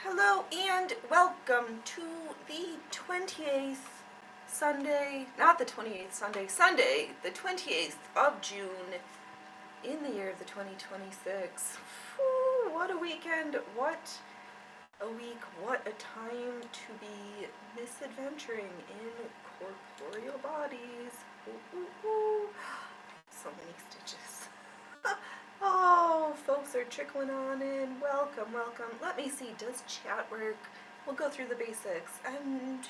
Hello and welcome to the 28th Sunday, not the 28th Sunday, Sunday, the 28th of June in the year of the 2026. Whew, what a weekend, what a week, what a time to be misadventuring in corporeal bodies. Ooh, ooh, ooh. So many stitches. Oh, folks are trickling on in. Welcome, welcome. Let me see, does chat work? We'll go through the basics. And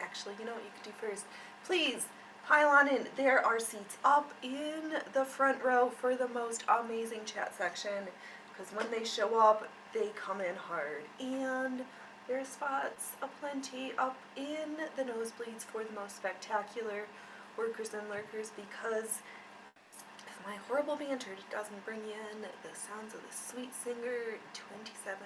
actually, you know what you could do first? Please, pile on in. There are seats up in the front row for the most amazing chat section. Because when they show up, they come in hard. And there are spots aplenty up in the nosebleeds for the most spectacular workers and lurkers, because my horrible banter doesn't bring you in the sounds of the sweet singer 27,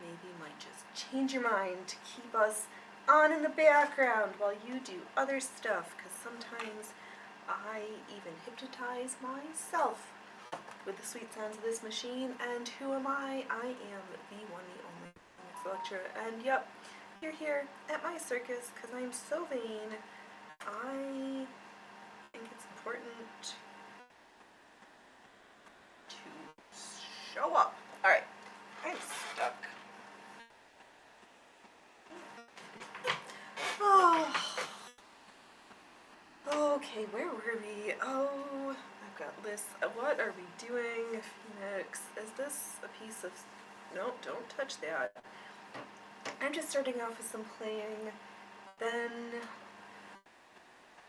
maybe might just change your mind to keep us on in the background while you do other stuff, because sometimes I even hypnotize myself with the sweet sounds of this machine. And who am I? I am the one, the only lecturer. And yep, you're here at my circus because I'm so vain. I think it's important show up. Alright, I'm stuck. Oh. Okay, where were we? Oh, I've got lists. What are we doing? Phoenix. Is this a piece of... Nope, don't touch that. I'm just starting off with some playing. Then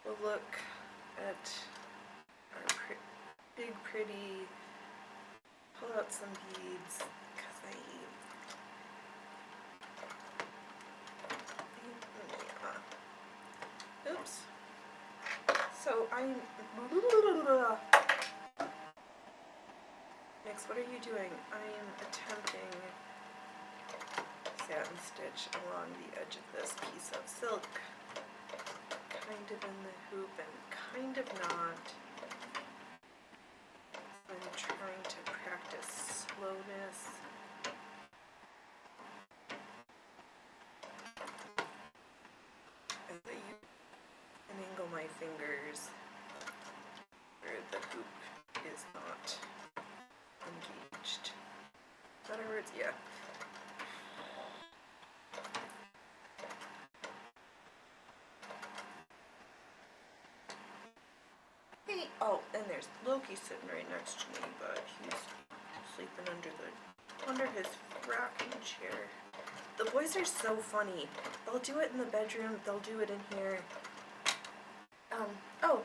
we'll look at our big, pretty... Pull out some beads, because oops. So I'm... Next, what are you doing? I am attempting satin stitch along the edge of this piece of silk. Kind of in the hoop and kind of not. I'm trying to practice slowness. As I angle my fingers where the hoop is not engaged. In other words, yeah. Hey, oh, and there's Loki sitting right next to me, but he's sleeping under his rocking chair. The boys are so funny. They'll do it in the bedroom, they'll do it in here. Oh.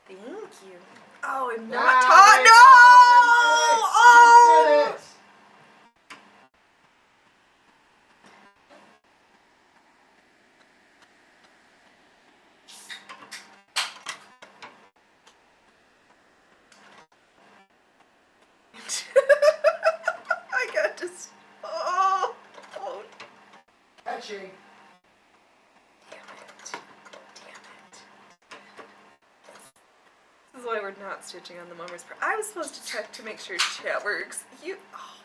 Thank you. Oh, I'm not taught. No! Oh! I got just... Oh! Catching. Damn it. This is why we're not stitching on the mummers part. I was supposed to check to make sure chat works. You... Oh,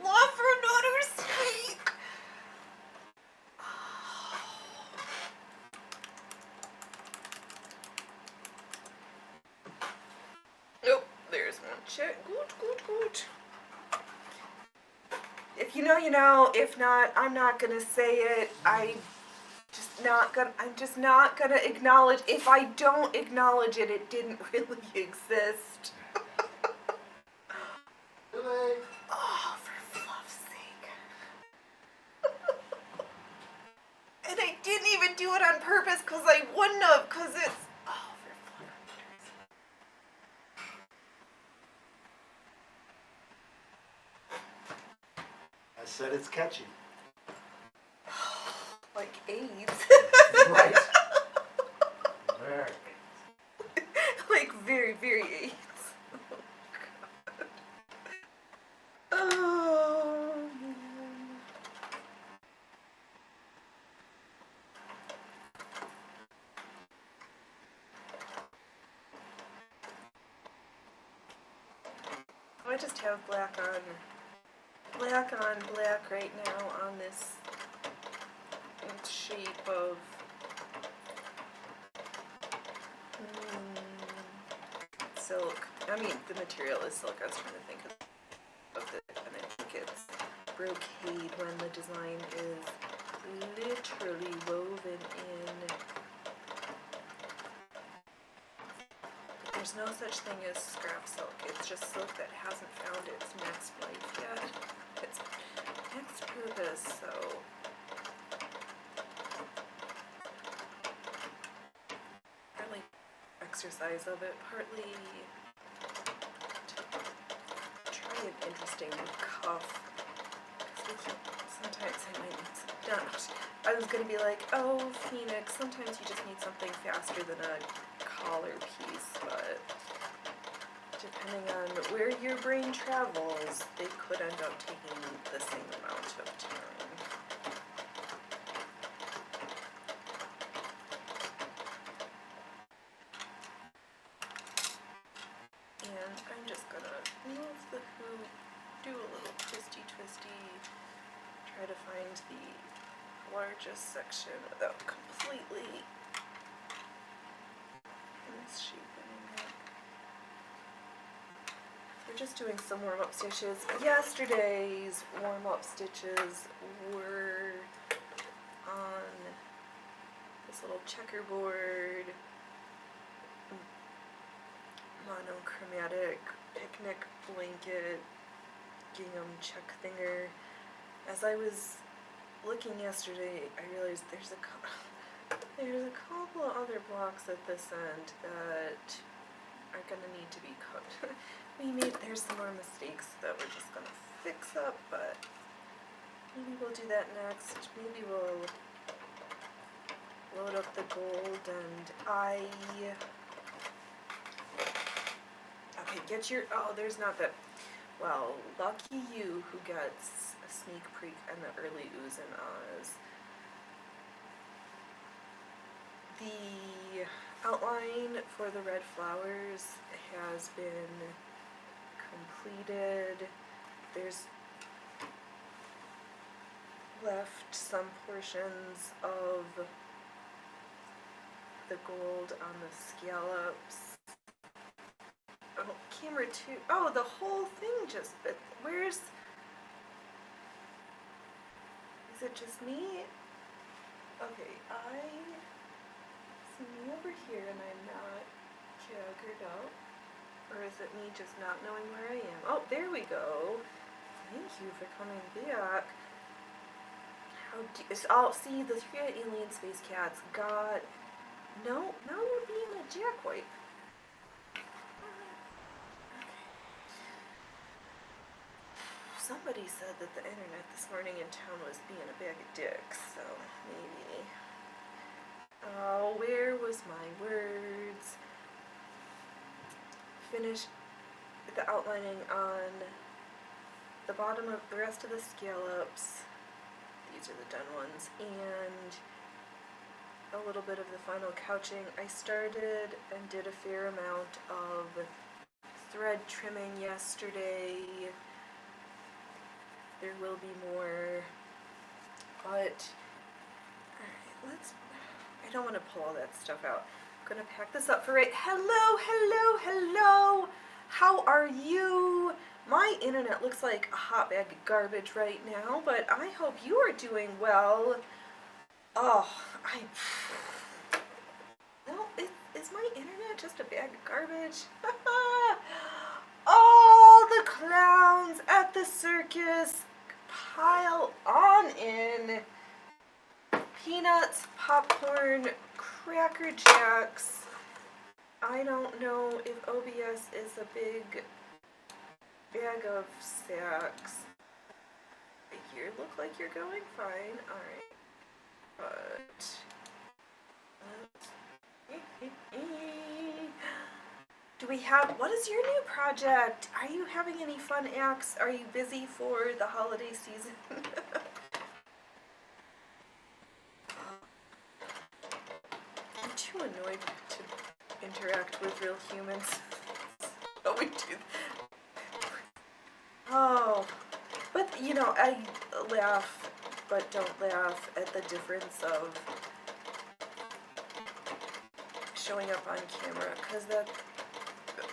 love for another sake! Nope, there's one check. Good. If you know, you know. If not, I'm not gonna say it. I'm just not gonna acknowledge. If I don't acknowledge it, it didn't really exist. Really? Oh, for fluff's sake. And I didn't even do it on purpose, because I wouldn't have, because it's... Oh, for fluff's I said it's catchy. like AIDS. Right. Very. Like very, very AIDS. Oh, God. Oh, man. I just have black on black on black right now on this shape of silk. I mean, the material is silk. I was trying to think of it, and I think it's brocade when the design is literally woven in. There's no such thing as scrap silk. It's just silk that hasn't found its next life yet. Its next purpose, so. Partly exercise of it, partly to try an interesting cuff. Sometimes I might need some, I was gonna be like, oh, Phoenix, sometimes you just need something faster than a collar piece, but depending on where your brain travels, they could end up taking the same amount of time. And I'm just gonna move the hoop, do a little twisty, try to find the largest section without completely misshapening it. We're just doing some warm-up stitches. Yesterday's warm-up stitches were on this little checkerboard monochromatic picnic blanket gingham check thinger. As I was looking yesterday, I realized there's a couple of other blocks at this end that are gonna need to be cut. There's some more mistakes that we're just gonna fix up, but maybe we'll do that next. Maybe we'll load up the gold and okay, there's not that. Well, lucky you who gets a sneak peek and the early oohs and ahs. The outline for the red flowers has been completed. There's left some portions of the gold on the scallops. Oh, camera 2. Oh, the whole thing just bit. Is it just me? Okay, it's me over here and I'm not jaggered up. Or is it me just not knowing where I am? Oh, there we go. Thank you for coming back. See, the 3 alien space cats got. No, now you're being a jackwipe. Somebody said that the internet this morning in town was being a bag of dicks, so maybe. Oh, where was my words? Finish the outlining on the bottom of the rest of the scallops. These are the done ones, and a little bit of the final couching. I started and did a fair amount of thread trimming yesterday. There will be more, but alright, I don't want to pull all that stuff out. I'm gonna pack this up for right. Hello, how are you? My internet looks like a hot bag of garbage right now, but I hope you are doing well. Oh, no, is my internet just a bag of garbage? All the clowns at the circus pile on in. Peanuts, popcorn, Cracker Jacks. I don't know if OBS is a big bag of sacks. You look like you're going fine. Alright. But do we have, what is your new project? Are you having any fun acts? Are you busy for the holiday season? I'm too annoyed to interact with real humans. Oh, we do. Oh, But, you know, I laugh, but don't laugh at the difference of showing up on camera, because that...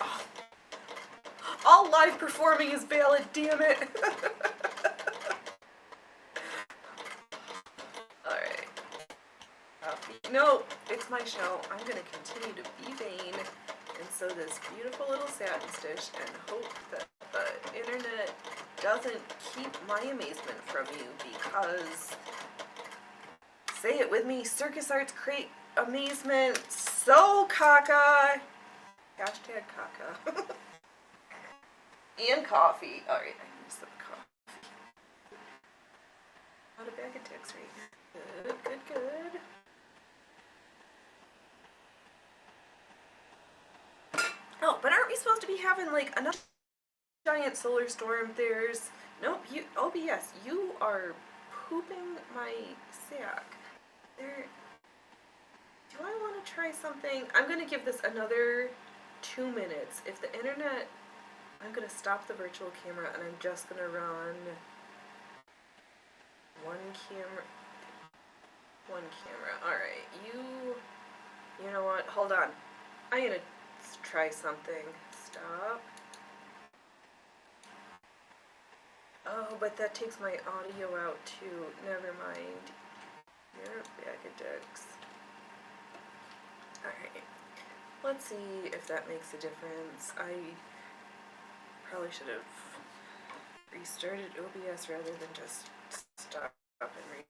Oh. All live performing is valid, damn it! Alright. No, it's my show. I'm gonna continue to be vain and sew this beautiful little satin stitch and hope that the internet doesn't keep my amazement from you, because, say it with me, Circus Arts create amazement so caca. Hashtag caca. And coffee. Alright, I need some coffee. Not a bag of dicks right here. Good, good, good. Oh, but aren't we supposed to be having like another giant solar storm? There's... Nope, you... OBS, you are pooping my sack. There... Do I want to try something? I'm going to give this another 2 minutes. If the internet... I'm going to stop the virtual camera and I'm just going to run one camera. Alright, you know what? Hold on. I'm going to try something. Stop. Oh, but that takes my audio out too. Never mind. You're a bag of dicks. Alright. Let's see if that makes a difference. I probably should have restarted OBS rather than just stop and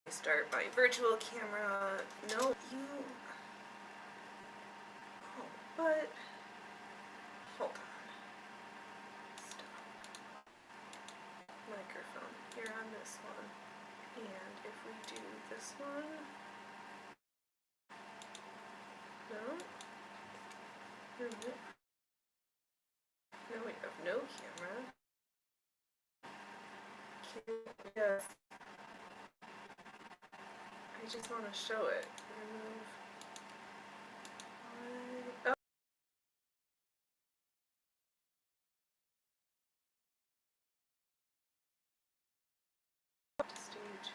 restart my virtual camera. No, you... Oh, but... Hold on. Stop. Microphone. Here on this one. And if we do this one... No? No. No, we have no camera. Yes. I just want to show it. Remove. Oh. Stage.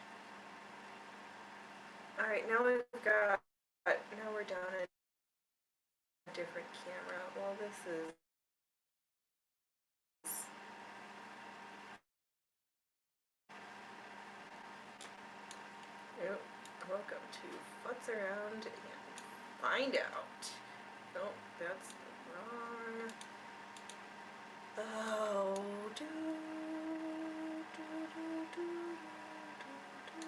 Alright, now we've got... Now we're down at a different camera. Well, this is... Yep. Welcome to Futz Around and Find Out. Nope, that's wrong. Oh, do, do, do, do, do, do.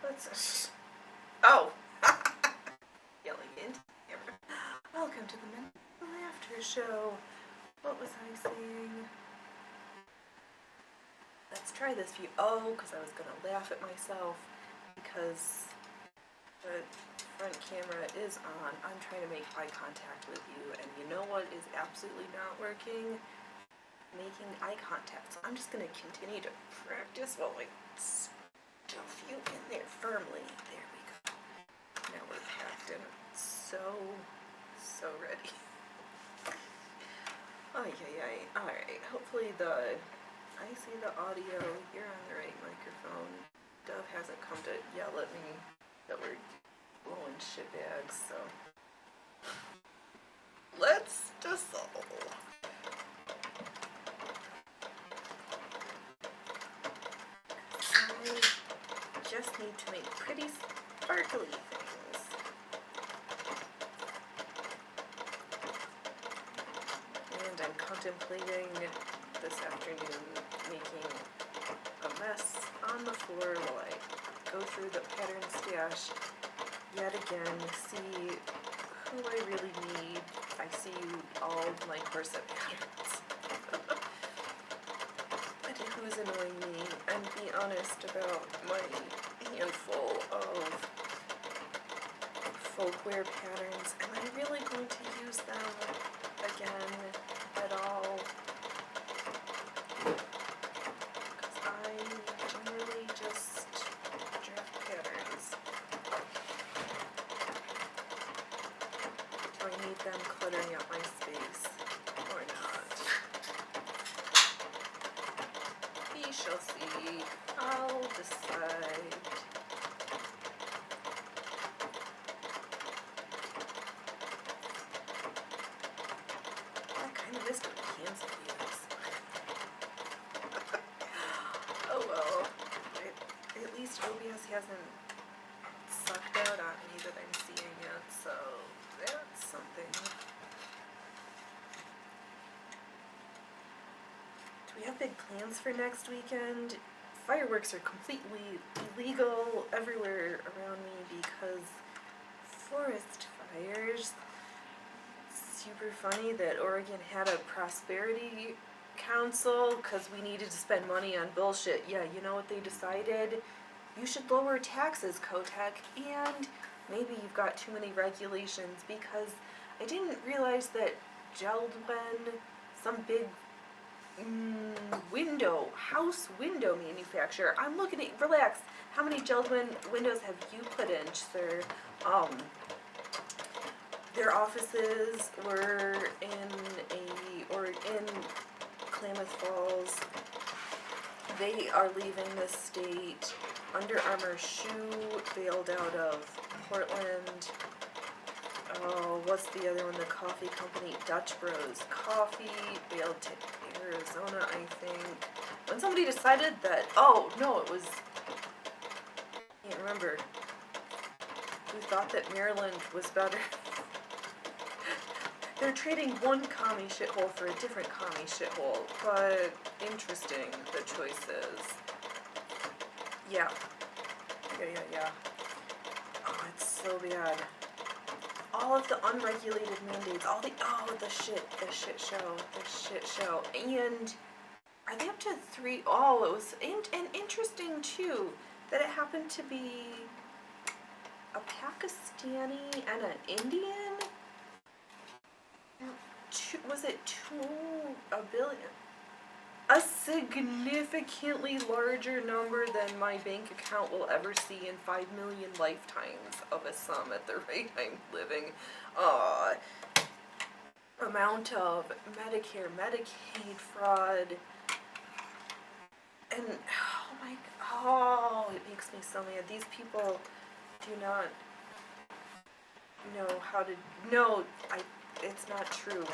Let's... Oh! Yelling into the camera. Welcome to the Mental Laughter Show. What was I saying? Let's try this view. Oh, because I was going to laugh at myself because the front camera is on. I'm trying to make eye contact with you, and you know what is absolutely not working? Making eye contact. So I'm just going to continue to practice while I stuff you in there firmly. There we go. Now we're packed and so ready. Alright, hopefully I see the audio, you're on the right microphone. Dove hasn't come to yell at me that we're blowing shitbags, so. Let's dissolve. I just need to make pretty sparkly things. And I'm contemplating this afternoon making a mess on the floor while I go through the pattern stash yet again, see who I really need. I see all my corset patterns. And who's annoying me, and be honest about my handful of folkwear patterns. Am I really going to use them again at all? Because I generally just draft patterns. cluttering up my space. Or not. We shall see. I'll decide. I kind of missed what cancel is. Oh well. At least OBS hasn't sucked out on me that I'm seeing yet, so that's something. Do we have big plans for next weekend? Fireworks are completely illegal everywhere around me because forest fires. Super funny that Oregon had a prosperity council because we needed to spend money on bullshit. Yeah, you know what they decided? You should lower taxes, Kotek, and maybe you've got too many regulations because I didn't realize that Geldwen, some big house window manufacturer. I'm looking at, relax, how many Geldwen windows have you put in, sir? Their offices were in Klamath Falls. They are leaving the state. Under Armour shoe bailed out of Portland. Oh, what's the other one? The coffee company, Dutch Bros Coffee, bailed to Arizona, I think. When somebody decided that, oh, no, it was, I can't remember, who thought that Maryland was better. They're trading one commie shithole for a different commie shithole, but interesting, the choices. Yeah. Yeah. Oh, it's so bad. All of the unregulated mandates, the shit show. And are they up to 3? Oh, it was and interesting too that it happened to be a Pakistani and an Indian. Was it 2 billion? A significantly larger number than my bank account will ever see in 5 million lifetimes of a sum at the rate I'm living. Amount of Medicare, Medicaid fraud. And, it makes me so mad. These people do not know how to, it's not true.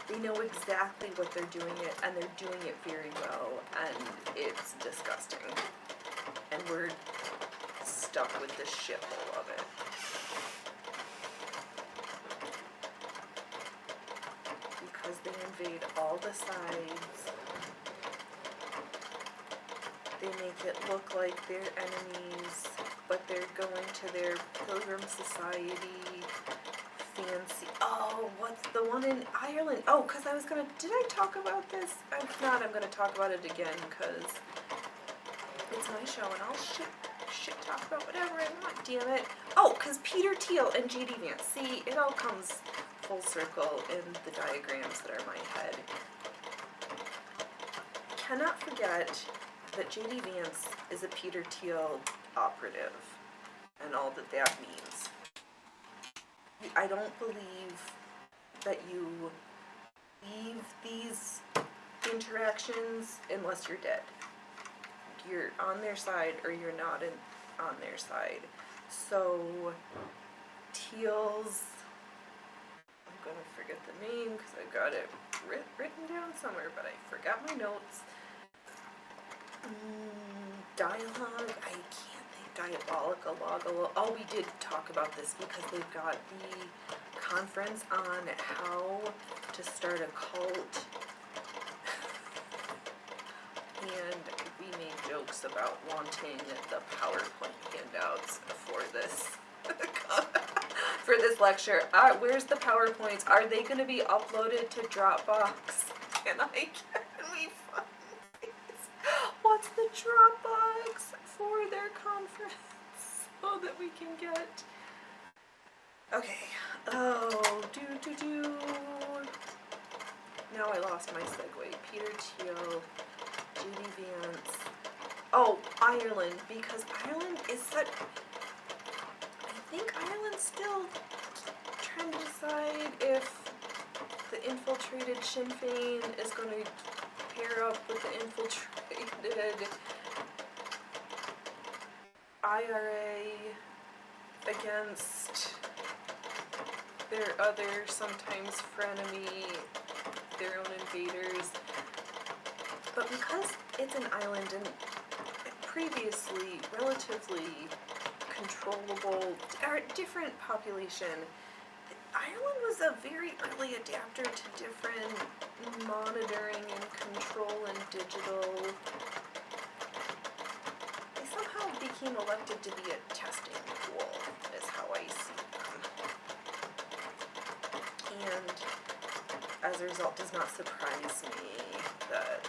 They know exactly what they're doing and they're doing it very well, and it's disgusting. And we're stuck with this shithole of it. Because they invade all the sides. They make it look like they're enemies, but they're going to their Pilgrim Society fancy. Oh, what's the one in Ireland? Oh, because I was gonna, did I talk about this? If not, I'm gonna talk about it again, because it's my show and I'll shit talk about whatever I want, damn it. Oh, because Peter Thiel and J.D. Vance. See, it all comes full circle in the diagrams that are in my head. Cannot forget that J.D. Vance is a Peter Thiel operative, and all that that means. I don't believe that you leave these interactions unless you're dead. You're on their side or you're not on their side. So, Thiel's, I'm going to forget the name because I got it written down somewhere, but I forgot my notes. Dialogue, I can't think, diabolical. Oh, we did talk about this because they've got the conference on how to start a cult. And we made jokes about wanting the PowerPoint handouts for this for this lecture. Where's the PowerPoints? Are they going to be uploaded to Dropbox? Can we find these? What's the Dropbox for their conference so that we can get? Okay. Oh, Now I lost my segue. Peter Thiel, J.D. Vance. Oh, Ireland, because Ireland is such... I think Ireland's still trying to decide if the infiltrated Sinn Féin is going to pair up with the infiltrated IRA against their other, sometimes frenemy, their own invaders. But because it's an island and previously relatively controllable, or different population, Ireland was a very early adapter to different monitoring and control and digital. They somehow became elected to be a testing pool, is how I see them. And as a result, does not surprise me that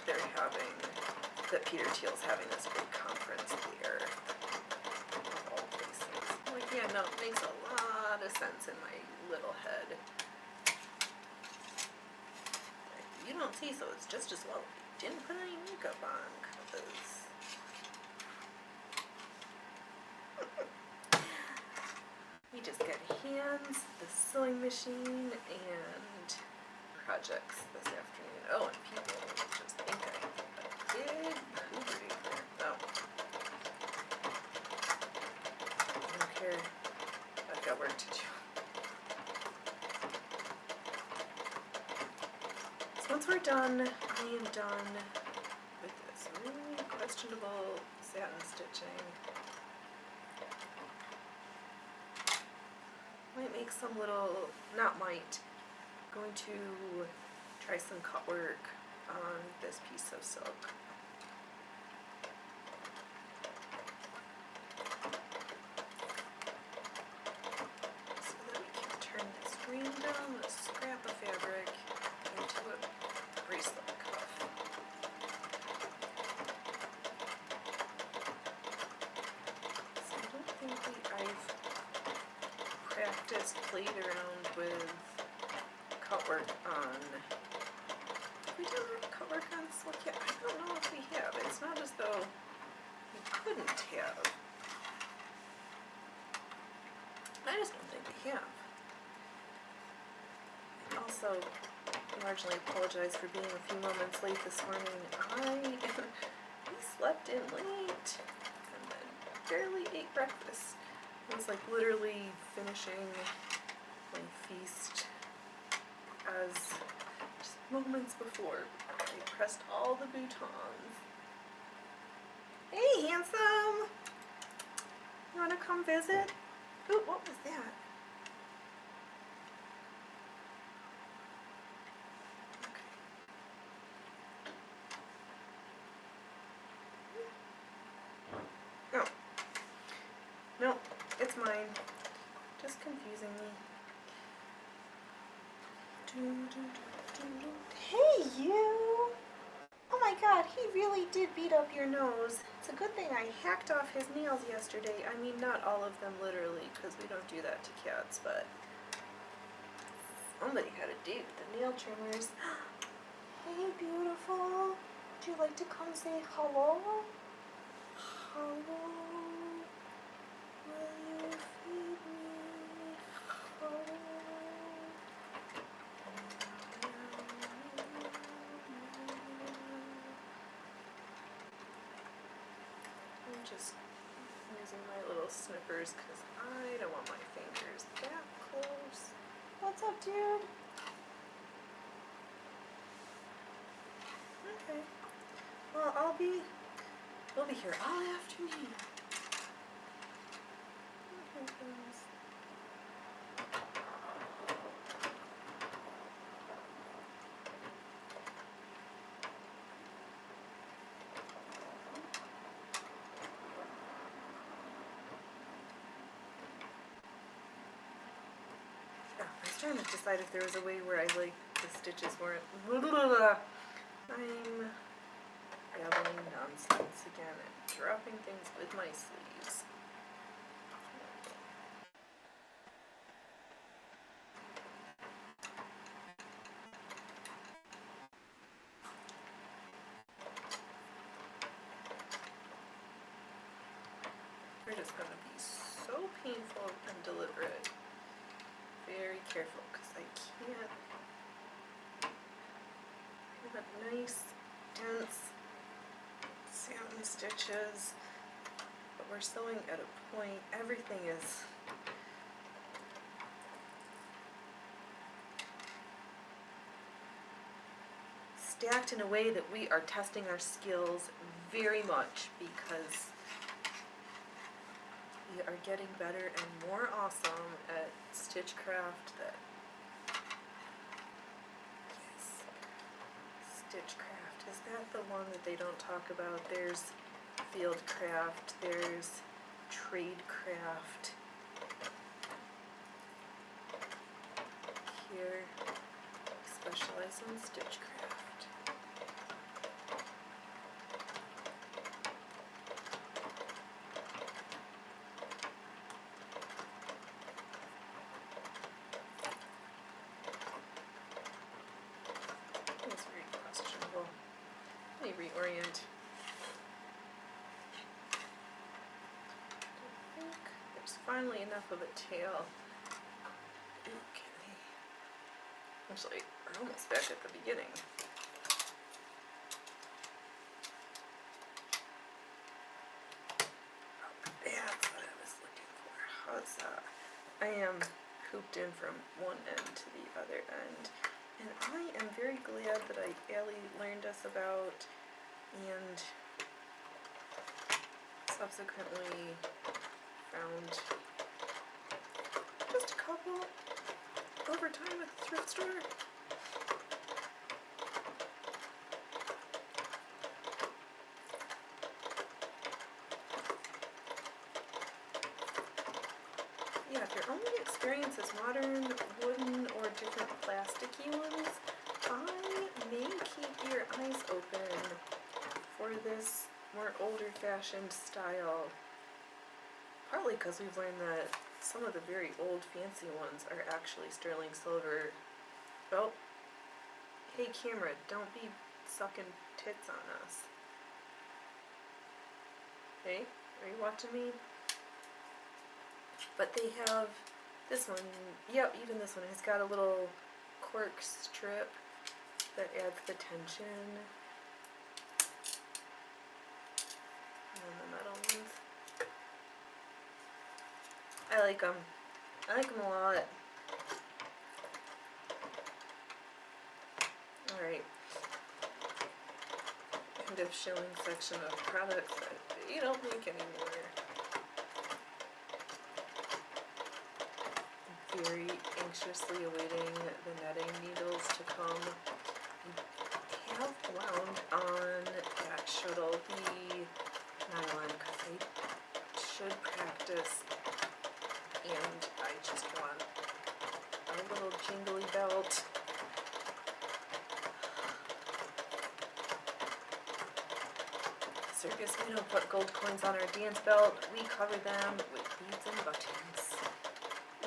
that Peter Thiel's having this big conference there. Of all places. Like, yeah, no, it makes a lot of sense in my little head. You don't see, so it's just as well you didn't put any makeup on, 'cause we just got hands, the sewing machine, and projects this afternoon. Oh, and people just think I have a big puberty there. No. I don't care. I've got work to do. So once we're done, I am done with this really questionable satin stitching. Might make some little, not might, going to try some cut work on this piece of silk. So that we can turn this random scrap of fabric into a bracelet cuff. So I don't think I've practiced, played around with cut work on. We don't have cut work on silk yet. I don't know if we have. It's not as though we couldn't have. I just don't think we have. I also largely apologize for being a few moments late this morning. We slept in late and then barely ate breakfast. I was like literally finishing my feast as just moments before I pressed all the boutons. Hey, handsome! You wanna come visit? Ooh, what was that? Okay. Oh. No, it's mine. Just confusing me. Hey, you! Oh my god, he really did beat up your nose. It's a good thing I hacked off his nails yesterday. I mean, not all of them literally, because we don't do that to cats, but somebody had a date with the nail trimmers. Hey, beautiful. Would you like to come say hello? Hello? Will you feed me? Hello? I'm just using my little snippers because I don't want my fingers that close. What's up, dude? Okay. Well, we'll be here all afternoon. Here it goes. Oh, I was trying to decide if there was a way where I like the stitches weren't. I'm babbling nonsense again and dropping things with my sleeves. We're just going to be so painful and deliberate. Very careful because I can't want nice, dense satin stitches, but we're sewing at a point, everything is stacked in a way that we are testing our skills very much because we are getting better and more awesome at stitchcraft. That yes, stitchcraft, is that the one that they don't talk about? There's fieldcraft, there's tradecraft. Here, specialize in stitchcraft. That's very questionable. Let me reorient. I think there's finally enough of a tail. Okay. Actually, we're almost back at the beginning. That's what I was looking for. Huzzah. I am cooped in from one end to the other end. And I am very glad that Allie learned us about and subsequently found just a couple over time at the thrift store. Yeah, if your only experience is modern, wooden, or different plasticky ones, I may keep your eyes open for this more older-fashioned style. Partly because we've learned that some of the very old fancy ones are actually sterling silver. Oh, hey camera, don't be sucking tits on us. Hey, are you watching me? But they have this one, yep, even this one has got a little cork strip that adds the tension. And the metal ones. I like them. I like them a lot. Alright. End of showing section of products that they don't make anymore. Very anxiously awaiting the netting needles to come. I have wound on that shuttle the nylon because I should practice, and I just want a little jingly belt. Circus, we don't put gold coins on our dance belt, we cover them with beads and buttons.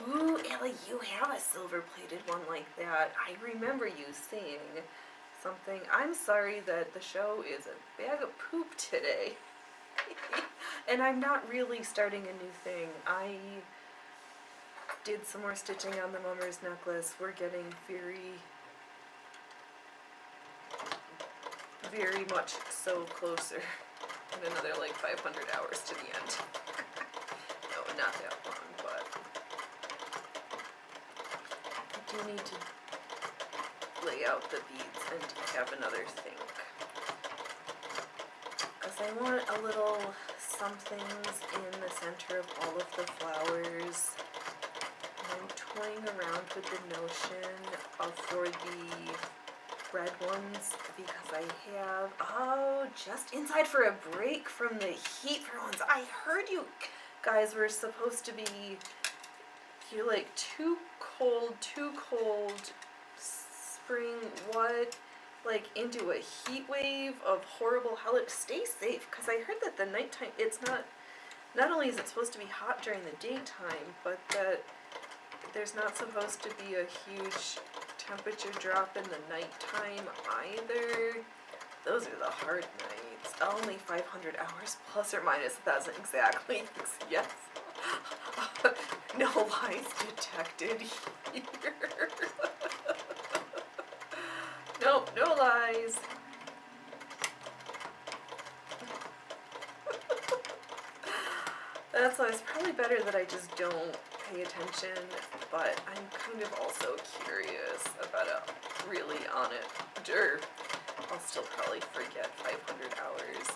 Ooh, Ellie, you have a silver-plated one like that. I remember you saying something. I'm sorry that the show is a bag of poop today. And I'm not really starting a new thing. I did some more stitching on the mummer's necklace. We're getting very, very much so closer. In another like 500 hours to the end. No, not that long, but I do need to lay out the beads and have another think. Because I want a little somethings in the center of all of the flowers. And I'm toying around with the notion of for the red ones because I have, oh, just inside for a break from the heat for ones. I heard you guys were supposed to be, you're like too cold, spring, what, like into a heat wave of horrible hell. Stay safe, because I heard that the nighttime, it's not only is it supposed to be hot during the daytime, but that there's not supposed to be a huge temperature drop in the nighttime either. Those are the hard nights. Only 500 hours plus or minus 1,000 exactly. Yes. No lies detected here. Nope, no lies. That's why it's probably better that I just don't pay attention, but I'm kind of also curious about it, really on it. I'll still probably forget 500 hours.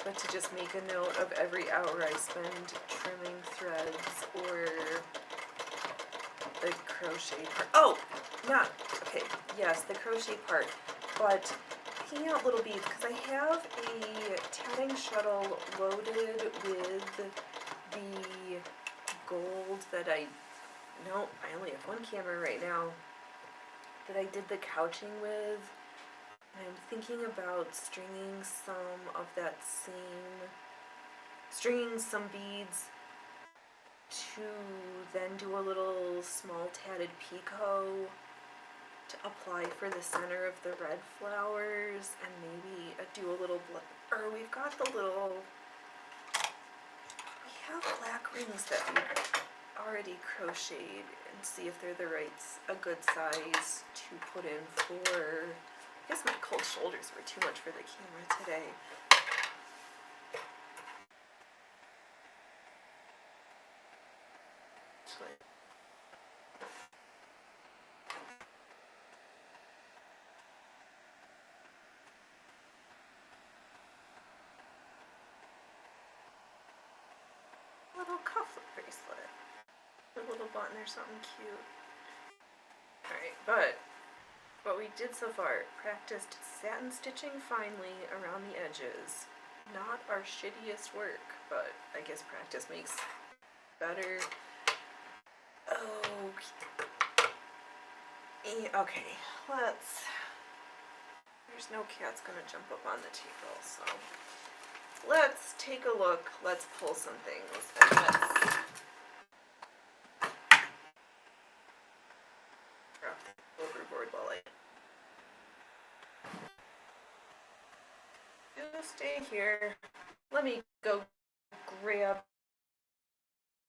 But to just make a note of every hour I spend trimming threads or the crochet part. Oh, not, okay, yes, the crochet part, but picking out little beads, because I have a tatting shuttle loaded with the gold that I only have one camera right now, that I did the couching with. I'm thinking about stringing some beads to then do a little small tatted picot to apply for the center of the red flowers, and maybe do a little we have black rings that we already crocheted, and see if they're a good size to put in for. I guess my cold shoulders were too much for the camera today. Little cufflet bracelet. A little button or something cute. Alright, but what we did so far, practiced satin stitching finely around the edges. Not our shittiest work, but I guess practice makes better. Okay, there's no cat's gonna jump up on the table, so let's take a look, let's pull some things, and let's drop the overboard while I just stay here. Let me go grab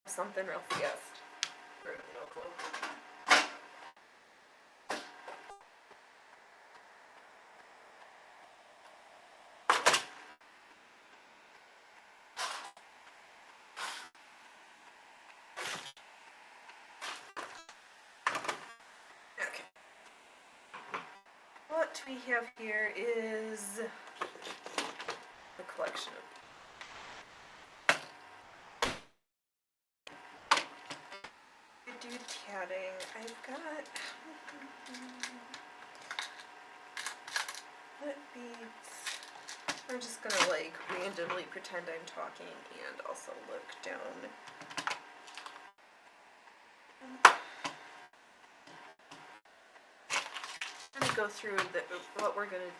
something real fast. No clue. Okay. What we have here is a collection of tatting. I've got what beads? I'm just gonna randomly pretend I'm talking and also look down. I'm gonna go through what we're gonna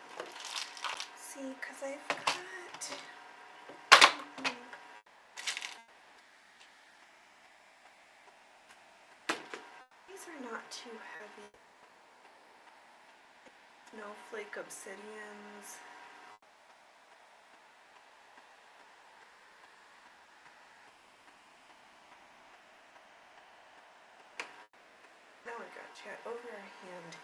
see, because I've got these are not too heavy. Snowflake obsidians. Now I got chat over our hand.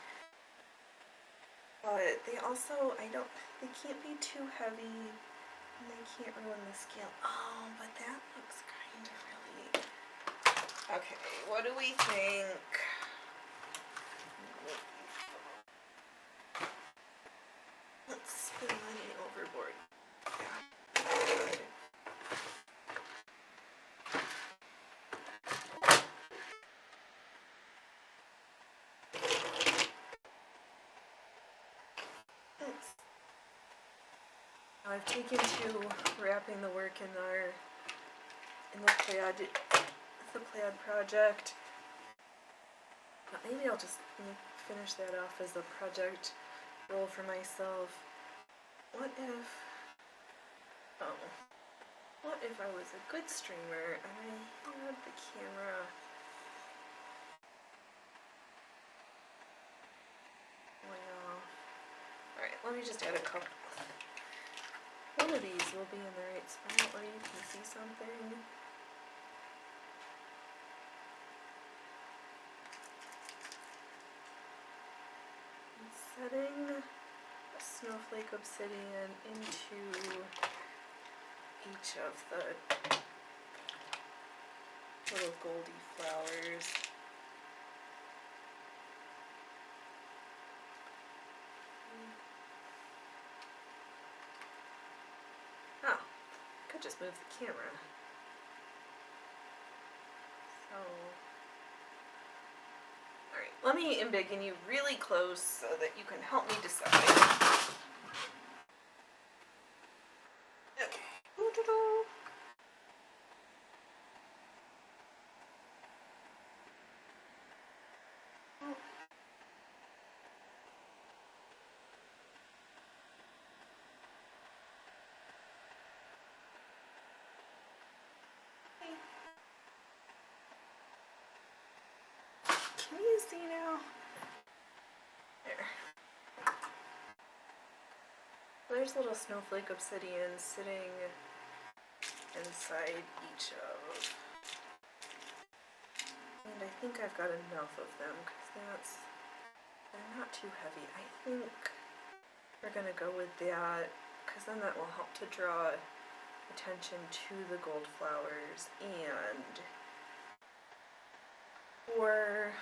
But they also, they can't be too heavy, and they can't ruin the scale. Oh, but that looks kind of really... Okay, what do we think? Let's spin money overboard. Yeah. I've taken to wrapping the work in the plaid project. But maybe I'll just finish that off as a project role for myself. What if I was a good streamer and I had the camera going off? Alright, let me just add a couple. One of these will be in the right spot where you can see something. Let's adding a snowflake obsidian into each of the little goldy flowers. Oh, could just move the camera. So, alright, let me embiggen you really close so that you can help me decide. Okay. Doo-doo-doo. Can you see now? There. There's little snowflake obsidian sitting inside each of. And I think I've got enough of them because they're not too heavy. I think we're going to go with that because then that will help to draw attention to the gold flowers. And for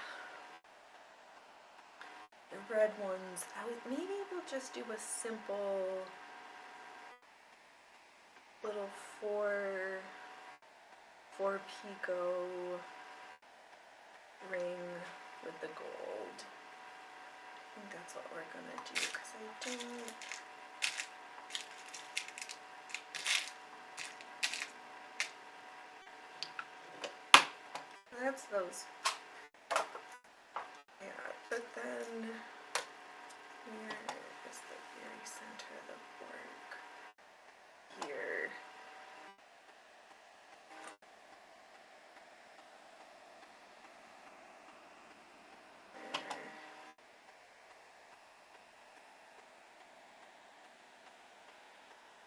the red ones, maybe we'll just do a simple little four pico ring with the gold. I think that's what we're gonna do because I don't. That's those. Yeah, but then here is the very center of the work. Here.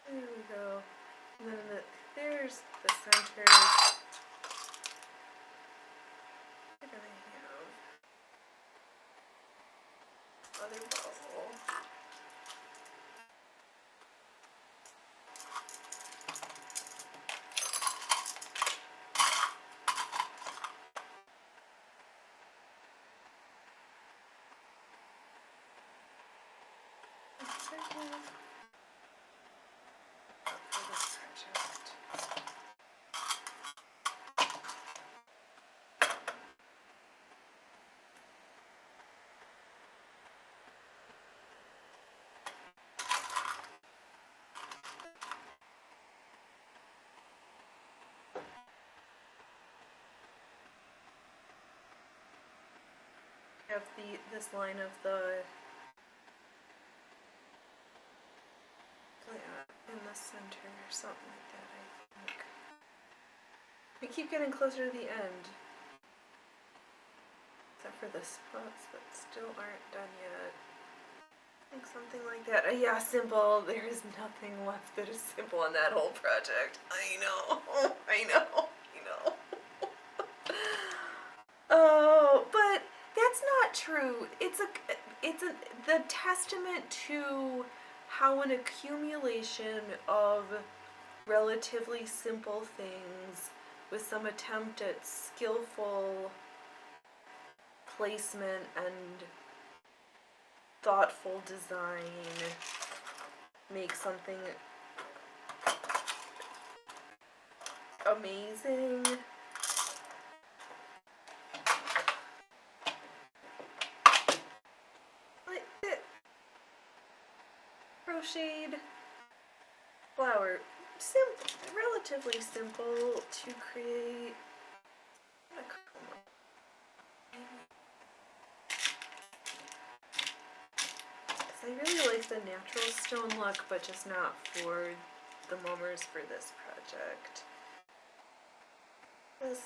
There we go. And then there's the center. We're gonna have other bubble. Have this line of the plant in the center or something like that, I think. We keep getting closer to the end. Except for the spots that still aren't done yet. I think something like that. Yeah, simple. There is nothing left that is simple on that whole project. I know. I know. I know. Oh, but that's not true. It's the testament to how an accumulation of relatively simple things with some attempt at skillful placement and thoughtful design make something amazing. Crocheted flower, relatively simple to create. I really like the natural stone look, but just not for the mummers for this project. This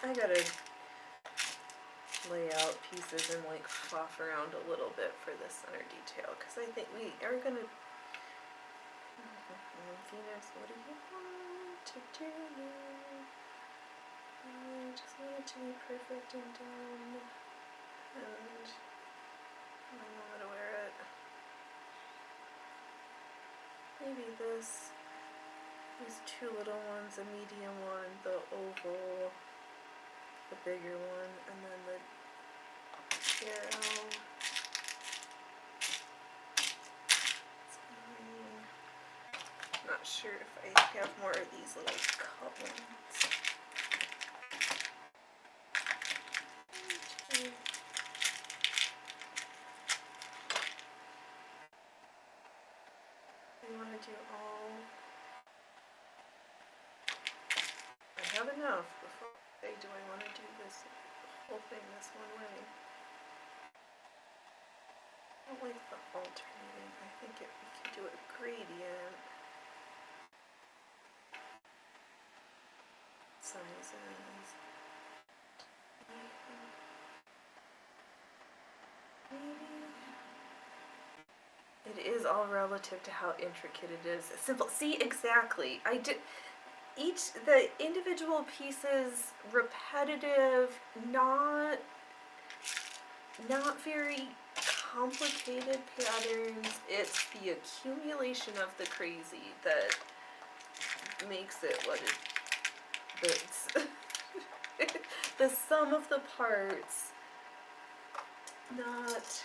I gotta lay out pieces and like fluff around a little bit for the center detail, because I think we are gonna. Venus, what do you want to do? I just want it to be perfect and done, and I know how to wear it. Maybe this. These two little ones, a medium one, the oval, the bigger one, and then the arrow. I'm not sure if I have more of these little cut ones. I want to do all. I have enough before I say, do I want to do this whole thing this one way? I don't like the alternating. I think we can do a gradient. Sizes. Maybe. It is all relative to how intricate it is. It's simple. See, exactly. The individual pieces, repetitive, not very complicated patterns. It's the accumulation of the crazy that makes it what it is. The sum of the parts, not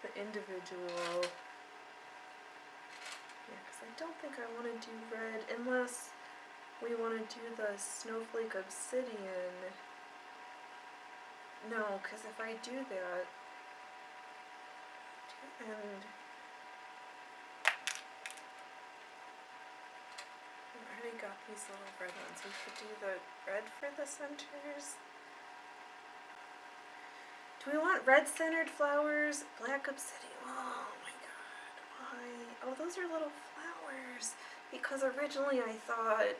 the individual. Yeah, because I don't think I want to do red unless we want to do the snowflake obsidian. No, because if I do that, and I already got these little red ones, we could do the red for the centers. Do we want red-centered flowers? Black obsidian. Oh my god, why? Oh, those are little flowers. Because originally I thought,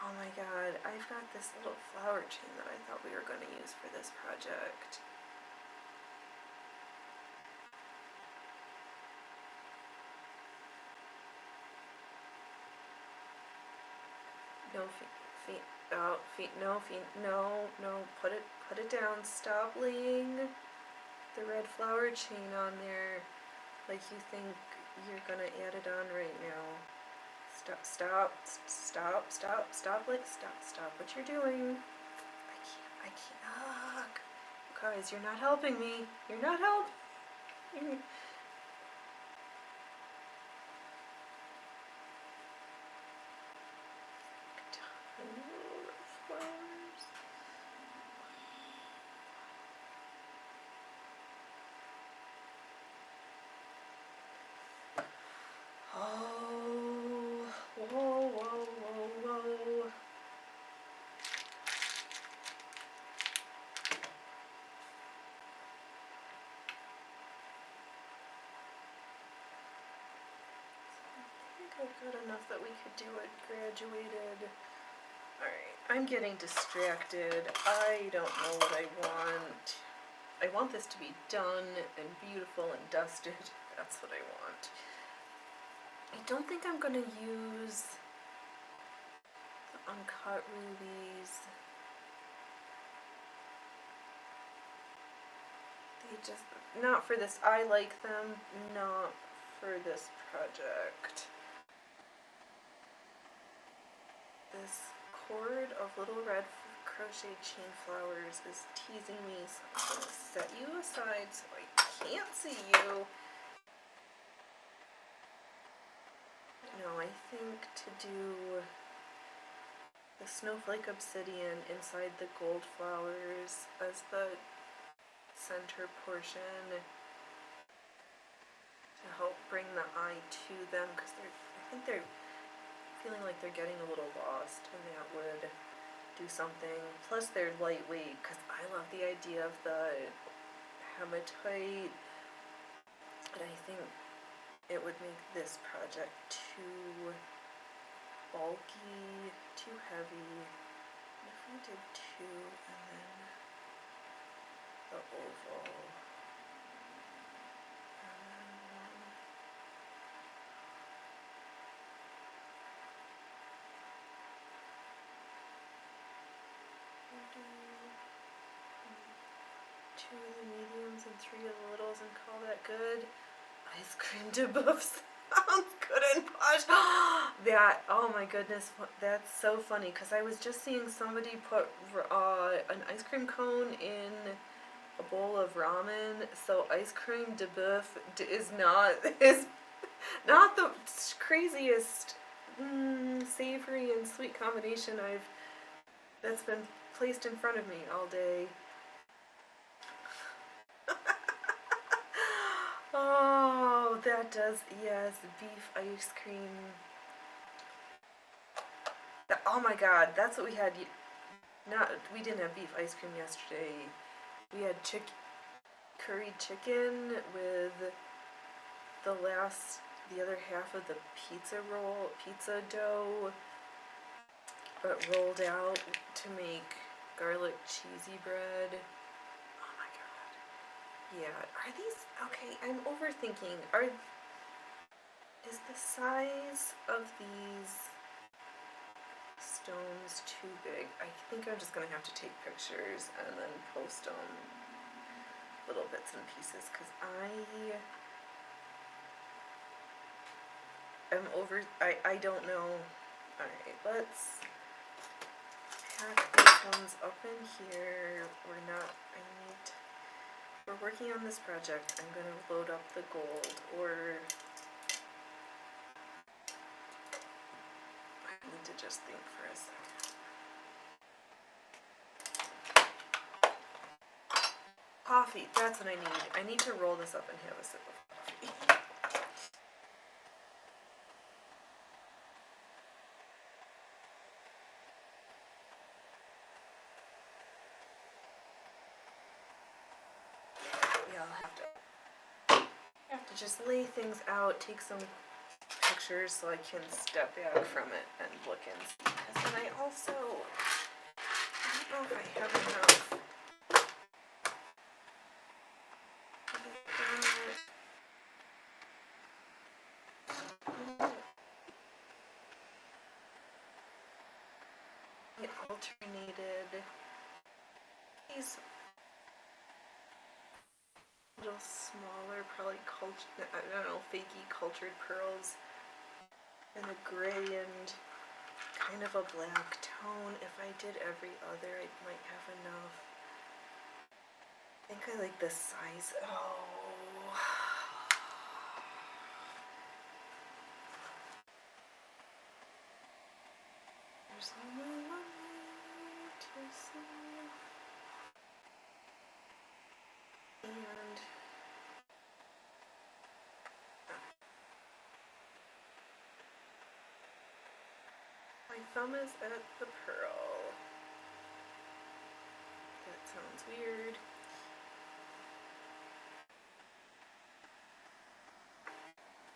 oh my god, I've got this little flower chain that I thought we were going to use for this project. No, no, put it down. Stop laying the red flower chain on there like you think you're gonna add it on right now. Stop what you're doing. I can't, guys, you're not helping me. You're not helping. Whoa. I think I've got enough that we could do it graduated. Alright, I'm getting distracted. I don't know what I want. I want this to be done and beautiful and dusted. That's what I want. I don't think I'm going to use the uncut rubies. They just, not for this. I like them, not for this project. This cord of little red crochet chain flowers is teasing me, so I'm going to set you aside so I can't see you. No, I think to do the snowflake obsidian inside the gold flowers as the center portion to help bring the eye to them, because I think they're feeling like they're getting a little lost, and that would do something. Plus they're lightweight, because I love the idea of the hematite, but I think it would make this project too bulky, too heavy. If we did 2 and then the oval, and then 1. We'll do 2 of the mediums and 3 of the littles and call that good. Ice cream debuff sounds good and posh. That, oh my goodness, that's so funny because I was just seeing somebody put an ice cream cone in a bowl of ramen. So ice cream debuff is not the craziest savory and sweet combination that's been placed in front of me all day. Oh, that does, yes, beef ice cream. Oh my god, that's what we had. We didn't have beef ice cream yesterday. We had curried chicken with the other half of the pizza dough, but rolled out to make garlic cheesy bread. Oh my god. Yeah, are these, okay, I'm overthinking. Is the size of these stones too big? I think I'm just gonna have to take pictures and then post them little bits and pieces because I don't know. Alright, let's pack these ones up in here. We're working on this project. I'm gonna load up the gold, or I need to just think for a second. Coffee, that's what I need. I need to roll this up and have a sip of coffee. Yeah, I'll have to just lay things out, take some pictures so I can step back from it and look and see. Because then I also, I don't know if I have enough. It alternated these little smaller, probably I don't know, fakey cultured pearls and a gray and kind of a black tone. If I did every other, I might have enough. I think I like this size. Oh. There's only one way to see. And my thumb is at the pearl. That sounds weird.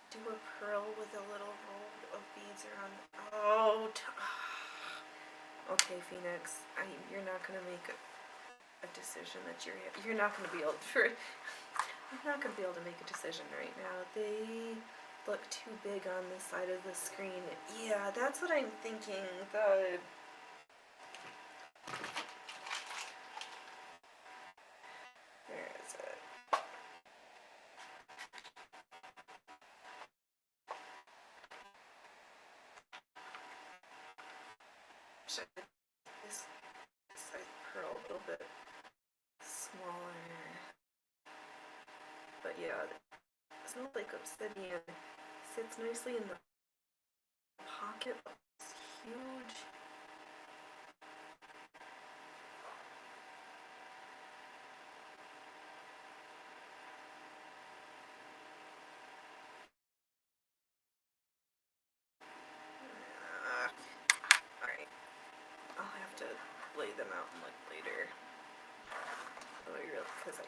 Do a pearl with a little roll of beads around. Oh, okay, Phoenix. You're not gonna make a decision that you're not gonna be able to. I'm not gonna be able to make a decision right now. They look too big on this side of the screen. Yeah, that's what I'm thinking. Where is it? Should this size pearl a little bit smaller? But yeah, it's not like obsidian. Sits nicely in the pocket. It's huge. Alright. I'll have to lay them out and look later. Because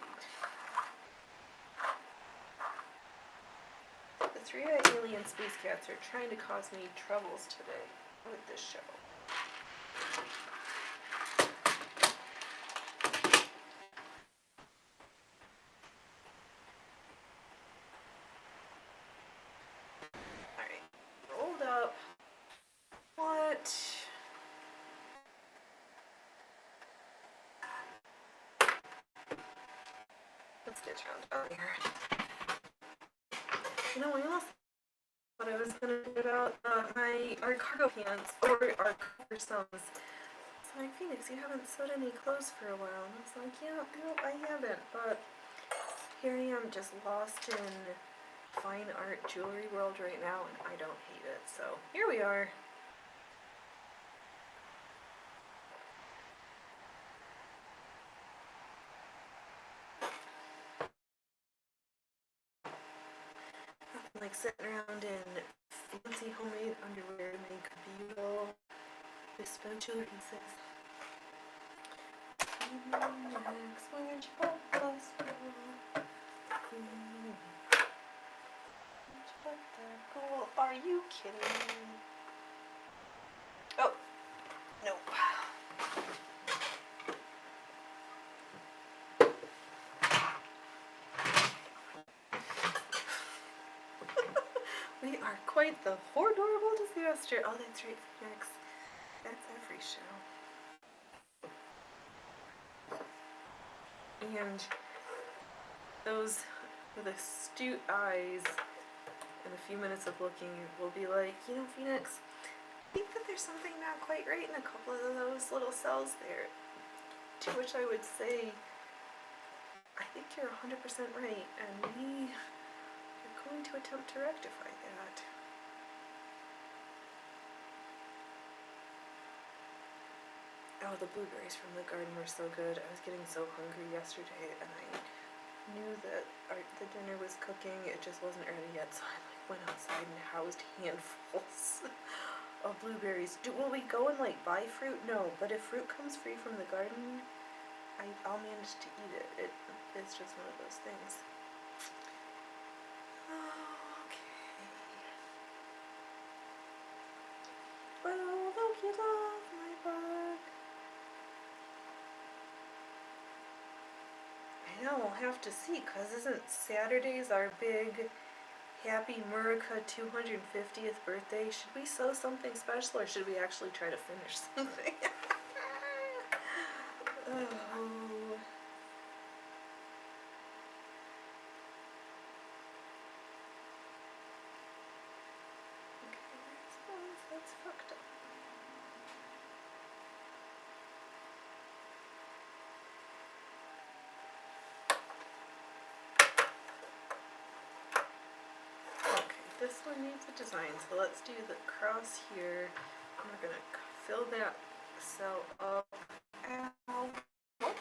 the 3-eyed alien space cats are trying to cause me troubles today with this show. Let's ditch around down here. You know, I almost thought I was gonna get out our cargo pants or our cover sums. It's like, Phoenix, you haven't sewed any clothes for a while. And I was like, yeah, no, I haven't. But here I am, just lost in fine art jewelry world right now, and I don't hate it. So here we are. Like sitting around in fancy homemade underwear to make beautiful bespoke jewelry pieces. Are you kidding me? Oh, nope. We are quite the horrible disaster. Oh, that's right, Phoenix. That's every show. And those with astute eyes in a few minutes of looking will be like, you know, Phoenix, I think that there's something not quite right in a couple of those little cells there. To which I would say, I think you're 100% right, and we are going to attempt to rectify that. Oh, the blueberries from the garden were so good. I was getting so hungry yesterday, and I knew that the dinner was cooking. It just wasn't ready yet, so I went outside and housed handfuls of blueberries. Will we go and buy fruit? No, but if fruit comes free from the garden, I'll manage to eat it. It's just one of those things. Okay. Well, look, you love my bug. I know, we'll have to see, because isn't Saturday's our big Happy Murica 250th birthday? Should we sew something special, or should we actually try to finish something? Oh. Okay, that's fucked up. This one needs a design, so let's do the cross here. And we're gonna fill that cell up. Ow. What?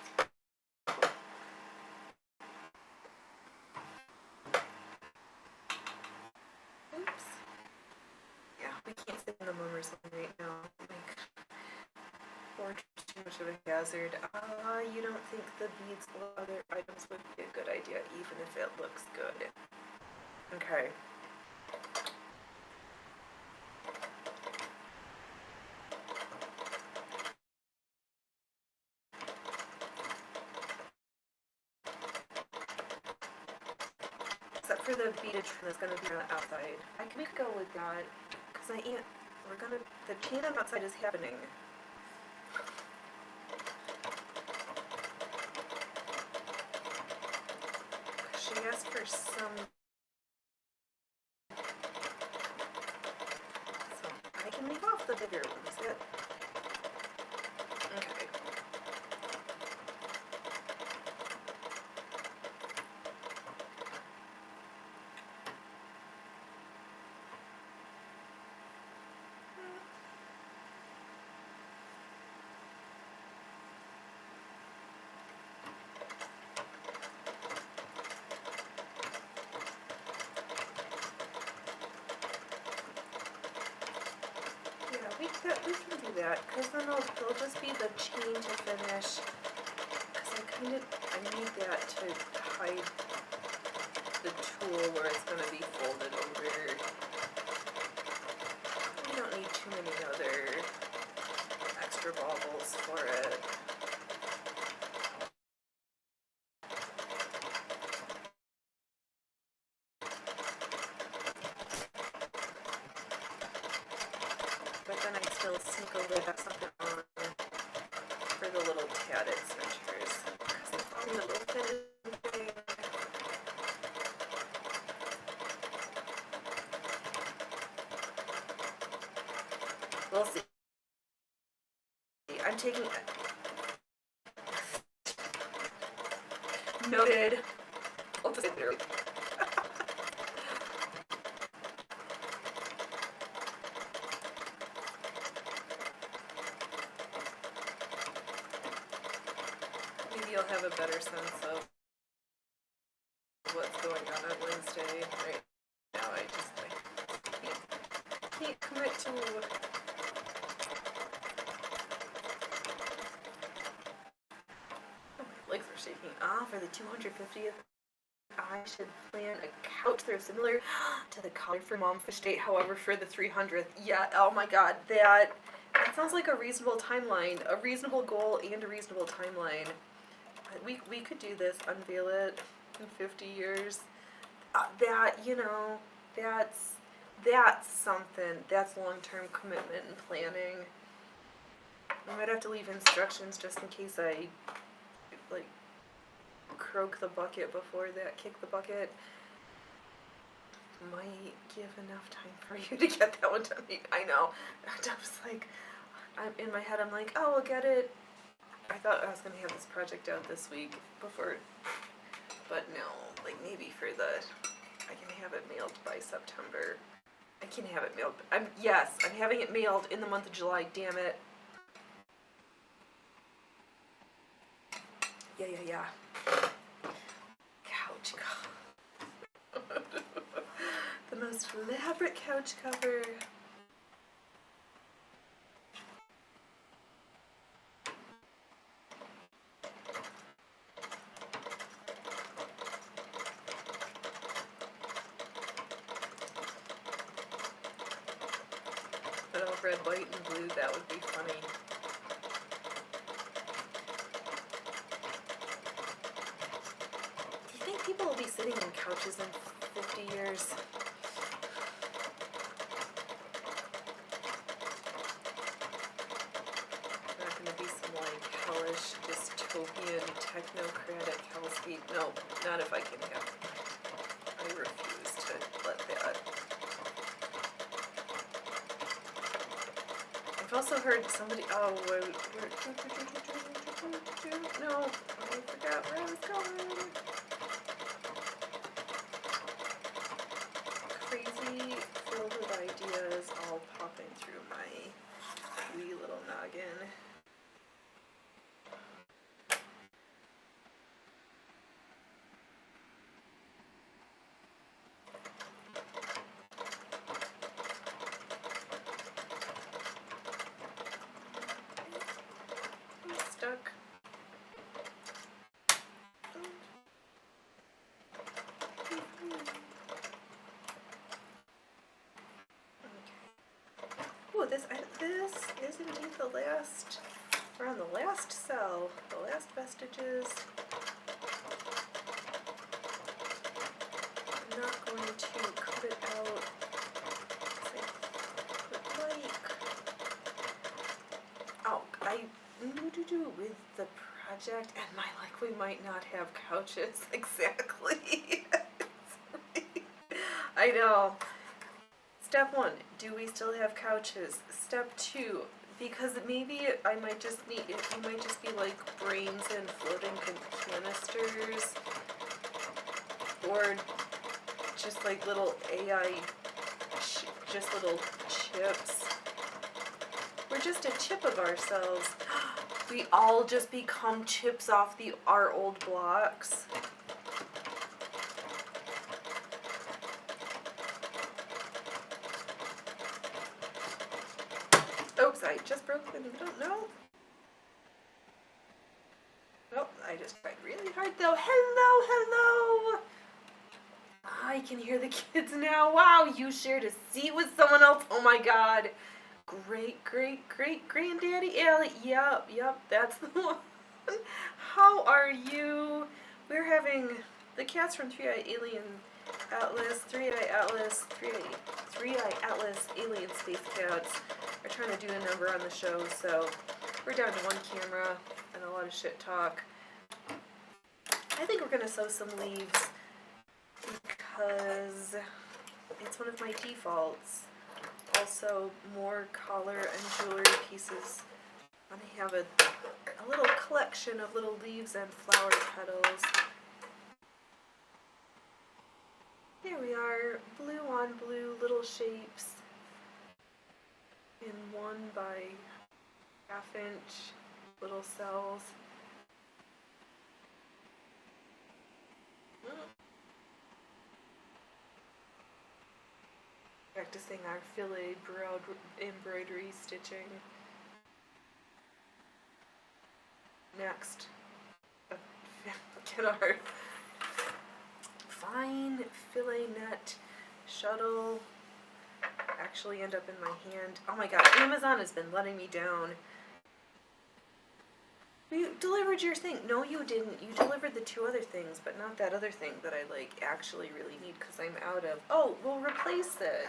Oops. Yeah, we can't stay in the mummers one right now. Or too much of a hazard. You don't think the beads or other items would be a good idea, even if it looks good. Okay. Except for the beaded trim that's gonna be on the outside. I can go with that, because the chain on outside is happening. She asked for some, so I can leave off the bigger ones. Okay. We can do that, because then they'll just be the chain to finish, because I need that to hide the tool where it's going to be folded over. We don't need too many other extra baubles for it. But then I still sneak over that something on for the little tatted centers. Because it's all the little thin thing. see. I'm taking noted. I'll just say there. Maybe you'll have a better sense of what's going on Wednesday. Right now, I just can't commit to. Legs are shaking. For the 250th, I should plan a couch that are similar to the collar for Mom Fish Date. However, for the 300th, yeah, oh my god, that sounds like a reasonable timeline, a reasonable goal and a reasonable timeline. We could do this, unveil it in 50 years. That, you know, that's something. That's long-term commitment and planning. I might have to leave instructions just in case I, like, croak the bucket before that, kick the bucket. Might give enough time for you to get that one done. I know. I was like, in my head, I'm like, oh, we'll get it. I thought I was going to have this project out this week before, but no, like maybe for I can have it mailed by September. I can have it mailed. I'm having it mailed in the month of July, damn it. Yeah. Couch cover. The most elaborate couch cover. Put all red, white, and blue, that would be funny. Do you think people will be sitting on couches in 50 years? Not gonna be some like hellish, dystopian, technocratic hellscape. No, not if I can have. I refuse to let that. I've also heard somebody. Oh, no, I forgot where I was going. Crazy, filled with ideas, all popping through my wee little noggin. Stuck. Oh, this is indeed the last. We're on the last cell, the last vestiges. I'm not going to cut it out. With the project, and we might not have couches. Exactly. I know. Step 1, do we still have couches? Step 2, because maybe I might just need, it might just be like brains and floating canisters, or just like little AI, just little chips. We're just a chip of ourselves. We all just become chips off our old blocks. Oops, I just broke the middle. No. Oh, I just tried really hard though. Hello. I can hear the kids now. Wow, you shared a seat with someone else. Oh my god. Great granddaddy Allie. Yep, that's the one. How are you? We're having the cats from 3-Eye Atlas, 3-Eye Atlas, 3-Eye Atlas Alien Space Cats are trying to do a number on the show, so we're down to one camera and a lot of shit talk. I think we're gonna sew some leaves because it's one of my defaults. Also, more collar and jewelry pieces. And I have a little collection of little leaves and flower petals. Here we are, blue on blue, little shapes in 1 by 1/2 inch little cells. Practicing our filet broad embroidery stitching. Next, get our fine filet net shuttle. Actually end up in my hand. Oh my god, Amazon has been letting me down. You delivered your thing. No, you didn't. You delivered the 2 other things, but not that other thing that I actually really need because I'm out of. Oh, we'll replace it.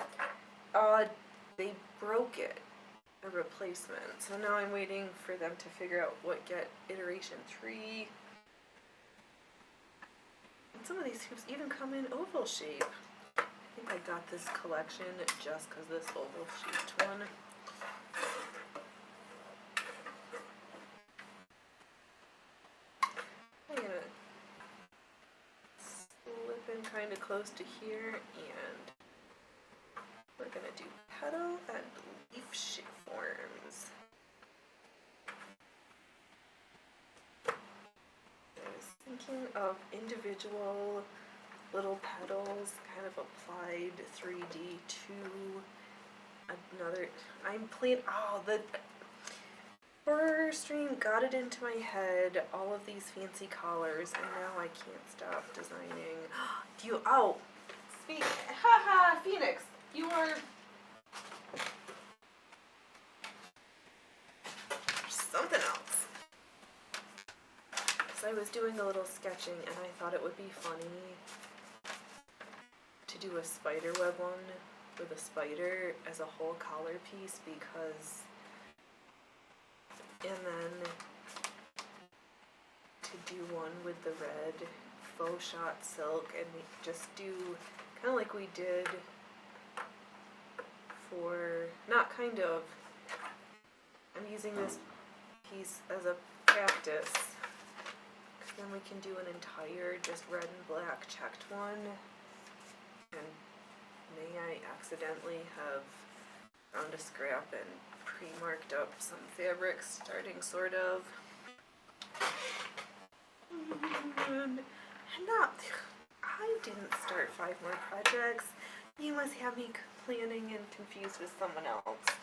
They broke it. A replacement. So now I'm waiting for them to figure out what get iteration 3. And some of these hoops even come in oval shape. I think I got this collection just because this oval shaped one. I'm gonna slip in kind of close to here, and we're gonna do petal and leaf shape forms. I was thinking of individual little petals kind of applied 3D to another. I'm playing. Oh, the horror stream got it into my head, all of these fancy collars, and now I can't stop designing. Do you, oh, speak, haha, Phoenix, you are, something else. So I was doing a little sketching, and I thought it would be funny to do a spider web one with a spider as a whole collar piece, because, and then to do one with the red faux shot silk, and just do kind of like we did for, not kind of, I'm using this piece as a practice, because then we can do an entire just red and black checked one. And may I accidentally have found a scrap and pre-marked up some fabrics, starting sort of. And I didn't start 5 more projects. You must have me planning and confused with someone else.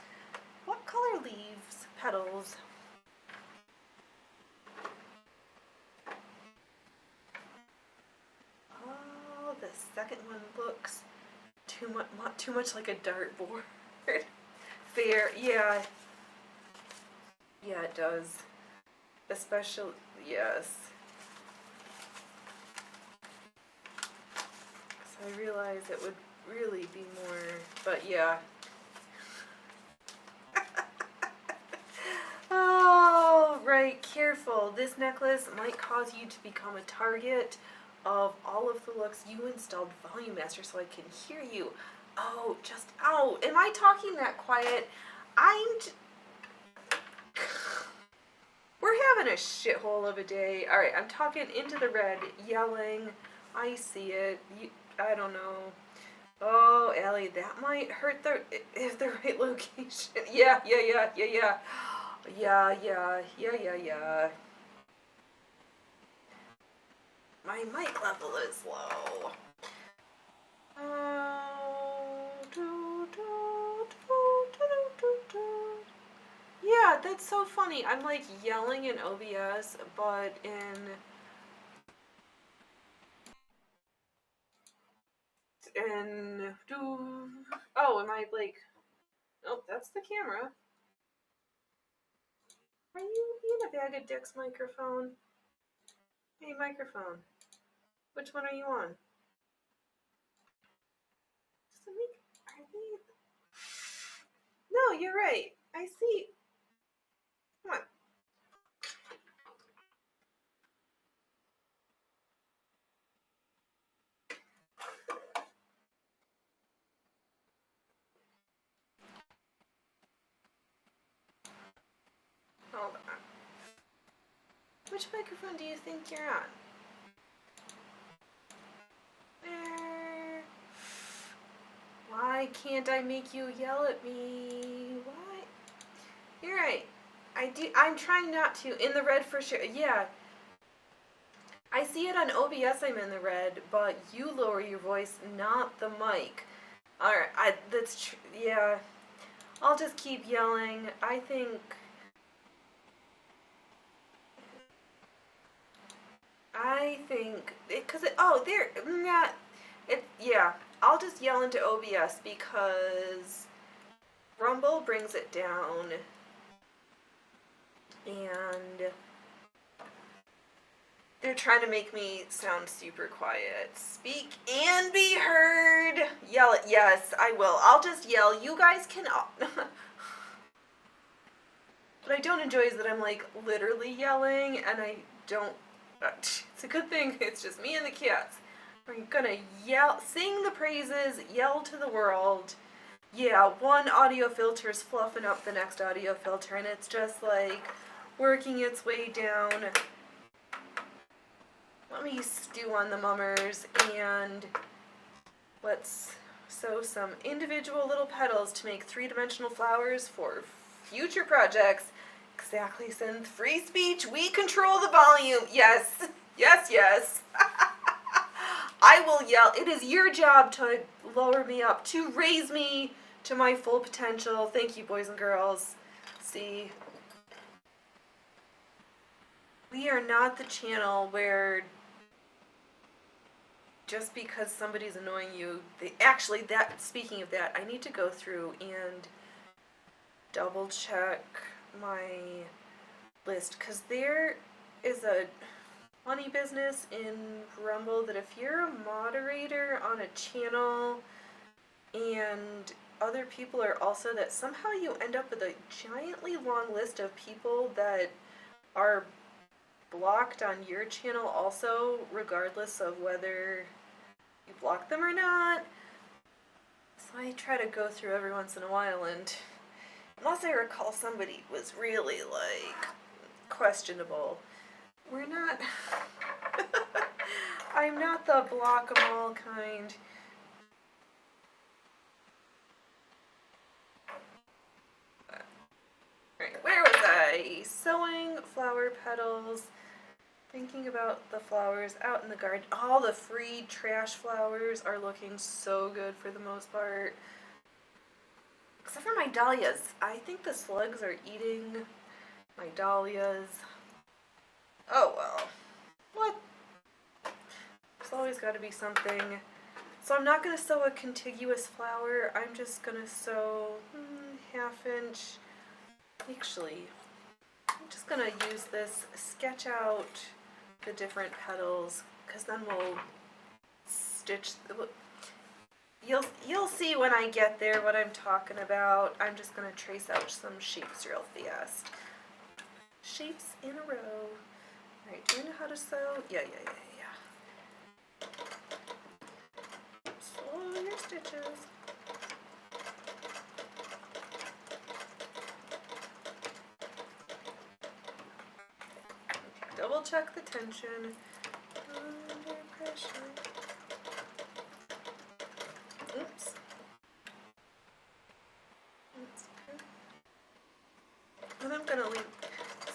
What color leaves, petals? Oh, the second one looks too much like a dartboard. Fair, yeah. Yeah, it does. Especially, yes. So I realize it would really be more, but yeah. Oh, right, careful. This necklace might cause you to become a target of all of the looks. You installed Volume Master so I can hear you. Oh, just, ow. Am I talking that quiet? We're having a shithole of a day. Alright, I'm talking into the red, yelling. I see it. I don't know. Oh, Allie, that might hurt the right location. Yeah. Yeah. My mic level is low. Yeah, that's so funny. I'm like yelling in OBS, but oh, am I like, oh, that's the camera. Are you in a bag of dicks, microphone? Hey, microphone. Which one are you on? Are they? No, you're right. I see. Come on. Which microphone do you think you're on? There. Why can't I make you yell at me? Why? You're right. I'm trying not to. In the red for sure. Yeah. I see it on OBS I'm in the red, but you lower your voice, not the mic. Alright, that's true. Yeah. I'll just keep yelling. I think... yeah. I'll just yell into OBS because Rumble brings it down. And they're trying to make me sound super quiet. Speak and be heard. Yell it. Yes, I will. I'll just yell. You guys can... What I don't enjoy is that I'm like literally yelling and I don't... It's a good thing it's just me and the cats. We're gonna yell, sing the praises, yell to the world. Yeah, one audio filter is fluffing up the next audio filter and it's just like working its way down. Let me stew on the mummers and let's sew some individual little petals to make three-dimensional flowers for future projects. Exactly, Synth. Free speech, we control the volume. Yes, yes, yes. I will yell. It is your job to lower me up, to raise me to my full potential. Thank you, boys and girls. See, we are not the channel where just because somebody's annoying you, speaking of that, I need to go through and double check my list, because there is a funny business in Rumble that if you're a moderator on a channel and other people are also, that somehow you end up with a giantly long list of people that are blocked on your channel also, regardless of whether you block them or not. So I try to go through every once in a while, and unless I recall somebody was really like questionable, we're not... I'm not the block 'em all kind. Right, where was I? Sewing flower petals. Thinking about the flowers out in the garden. All the free trash flowers are looking so good for the most part. Except for my dahlias. I think the slugs are eating my dahlias. Oh well. What? There's always got to be something. So I'm not going to sew a contiguous flower. I'm just going to sew half inch. Actually, I'm just going to use this, sketch out the different petals, because then we'll stitch. You'll see when I get there what I'm talking about. I'm just going to trace out some shapes real fast. Shapes in a row. Alright, do you know how to sew? Yeah. Slow your stitches. Double check the tension. Under pressure. Oops. That's good. And I'm gonna leave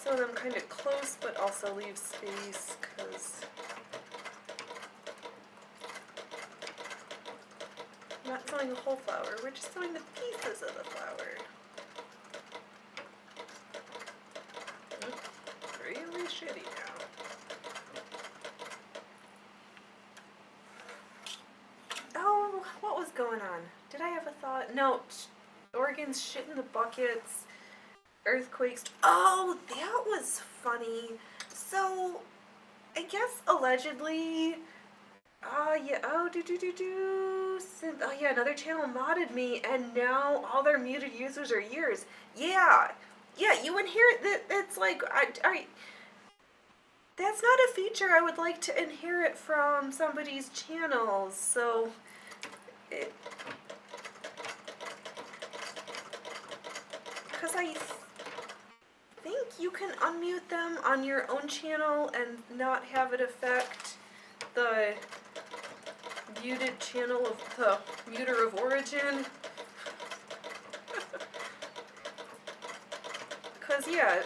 some of them kind of close, but also leave space, because I'm not sewing the whole flower, we're just sewing the pieces of the flower. Really shitty now. Oh, what was going on? Did I have a thought? No, organs, shit in the buckets, earthquakes. Oh, that was funny. So, I guess allegedly, another channel modded me, and now all their muted users are yours. Yeah, you inherit that. It's like, that's not a feature I would like to inherit from somebody's channel, so because I think you can unmute them on your own channel and not have it affect the muted channel of the muter of origin. Cause yeah,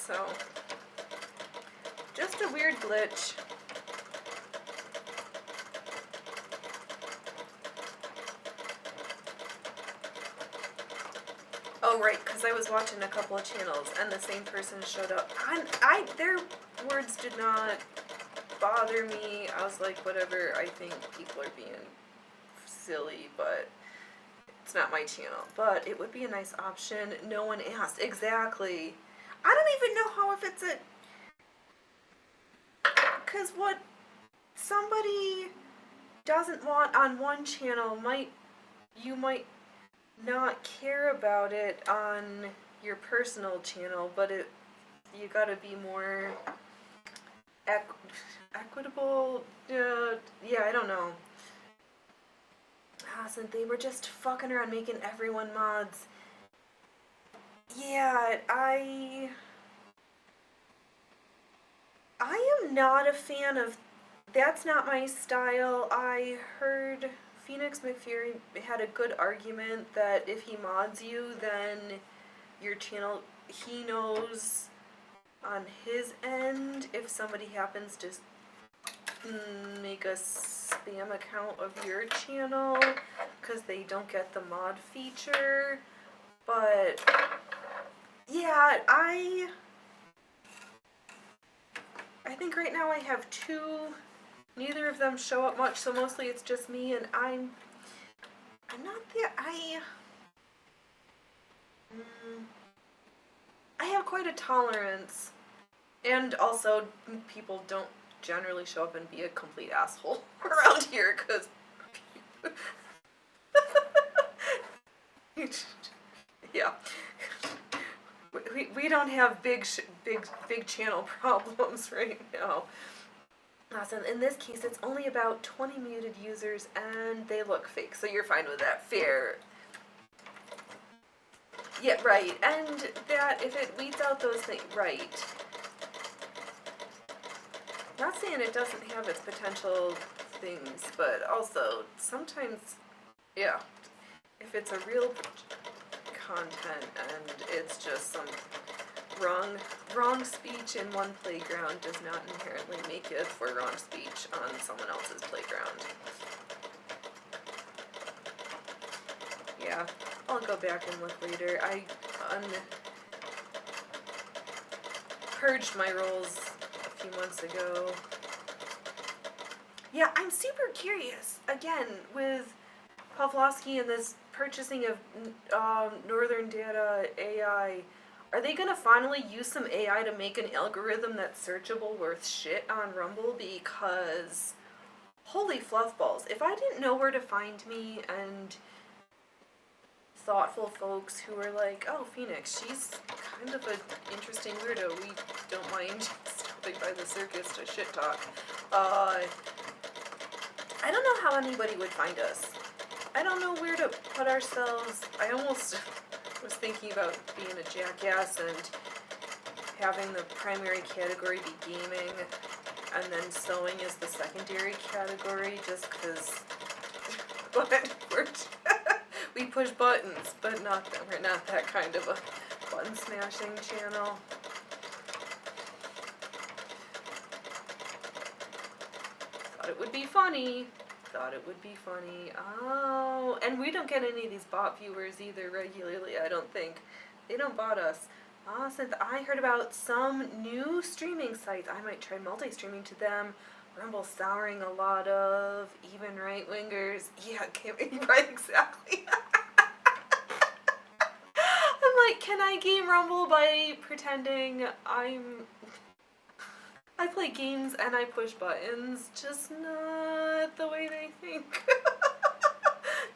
so, just a weird glitch. Oh right, because I was watching a couple of channels and the same person showed up. Their words did not bother me. I was like, whatever, I think people are being silly, but it's not my channel. But it would be a nice option. No one asked. Exactly. I don't even know how if it's a... Because what somebody doesn't want on one channel you might not care about it on your personal channel, but you gotta be more equitable. Yeah, I don't know. Since they were just fucking around making everyone mods. Yeah, I am not a fan of... That's not my style. I heard Phoenix McFury had a good argument that if he mods you, then your channel, he knows on his end if somebody happens to make a spam account of your channel because they don't get the mod feature. But yeah, I think right now I have two. Neither of them show up much, so mostly it's just me, and I'm not there. I have quite a tolerance, and also people don't generally show up and be a complete asshole around here, because yeah, we don't have big channel problems right now. Awesome. In this case, it's only about 20 muted users, and they look fake, so you're fine with that. Fair. Yeah, right. And that, if it weeds out those things, right. Not saying it doesn't have its potential things, but also, sometimes, yeah, if it's a real content and it's just some wrong speech in one playground does not inherently make it for wrong speech on someone else's playground. Yeah, I'll go back and look later. I purged my roles a few months ago. Yeah, I'm super curious, again, with Pavlovsky and this purchasing of Northern Data AI. Are they gonna finally use some AI to make an algorithm that's searchable worth shit on Rumble? Because holy fluffballs, if I didn't know where to find me and thoughtful folks who are like, oh, Phoenix, she's kind of an interesting weirdo, we don't mind stopping by the circus to shit talk. I don't know how anybody would find us. I don't know where to put ourselves. I almost was thinking about being a jackass and having the primary category be gaming and then sewing as the secondary category just because we push buttons, but we're not that kind of a button smashing channel. Thought it would be funny. Oh, and we don't get any of these bot viewers either regularly, I don't think. They don't bot us. Since I heard about some new streaming sites, I might try multi-streaming to them. Rumble souring a lot of even right-wingers. Yeah, right, exactly. I'm like, can I game Rumble by pretending I play games and I push buttons, just not the way they think.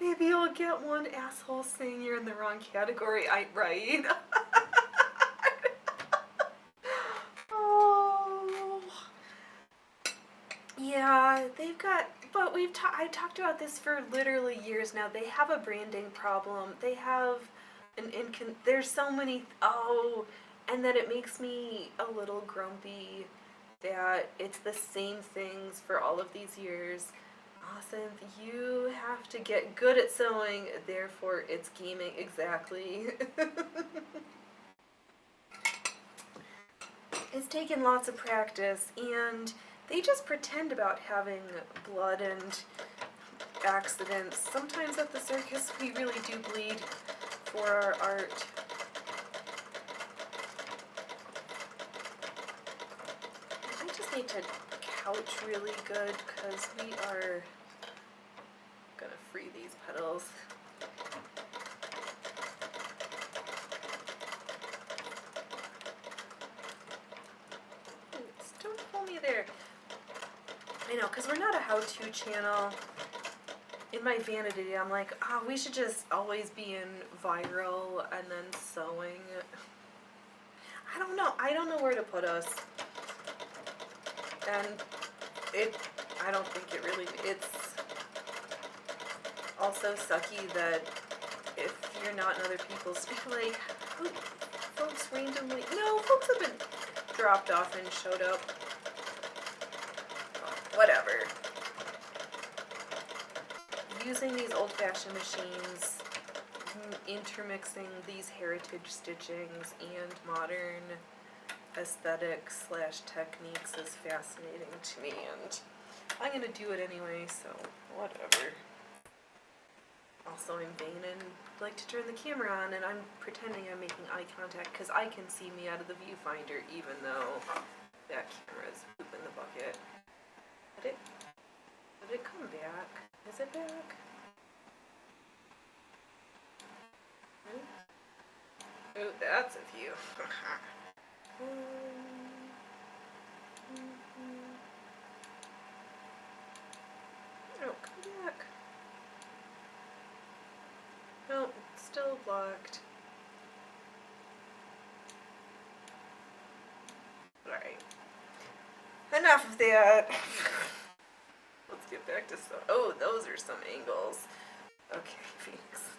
Maybe you'll get one asshole saying you're in the wrong category, right? Oh. Yeah, they've got, but I've talked about this for literally years now. They have a branding problem. They have There's so many, oh, and then it makes me a little grumpy that it's the same things for all of these years. Awesome, you have to get good at sewing, therefore it's gaming. Exactly. It's taken lots of practice, and they just pretend about having blood and accidents. Sometimes at the circus we really do bleed for our art. I just need to couch really good because we are gonna free these petals. Don't pull me there. I know, because we're not a how-to channel. In my vanity, I'm like, oh, we should just always be in viral and then sewing. I don't know. I don't know where to put us. And I don't think it really, it's also sucky that if you're not in other people's, like, folks randomly, no, folks have been dropped off and showed up. Whatever. Using these old-fashioned machines, intermixing these heritage stitchings and modern aesthetics / techniques is fascinating to me, and I'm gonna do it anyway, so whatever. Also, I'm vain and like to turn the camera on, and I'm pretending I'm making eye contact because I can see me out of the viewfinder, even though that camera's poop in the bucket. Did it come back? Is it back? Oh, that's a view. Oh, come back. No, it's still blocked. Alright. Enough of that. Let's get back to some. Oh, those are some angles. Okay, Phoenix.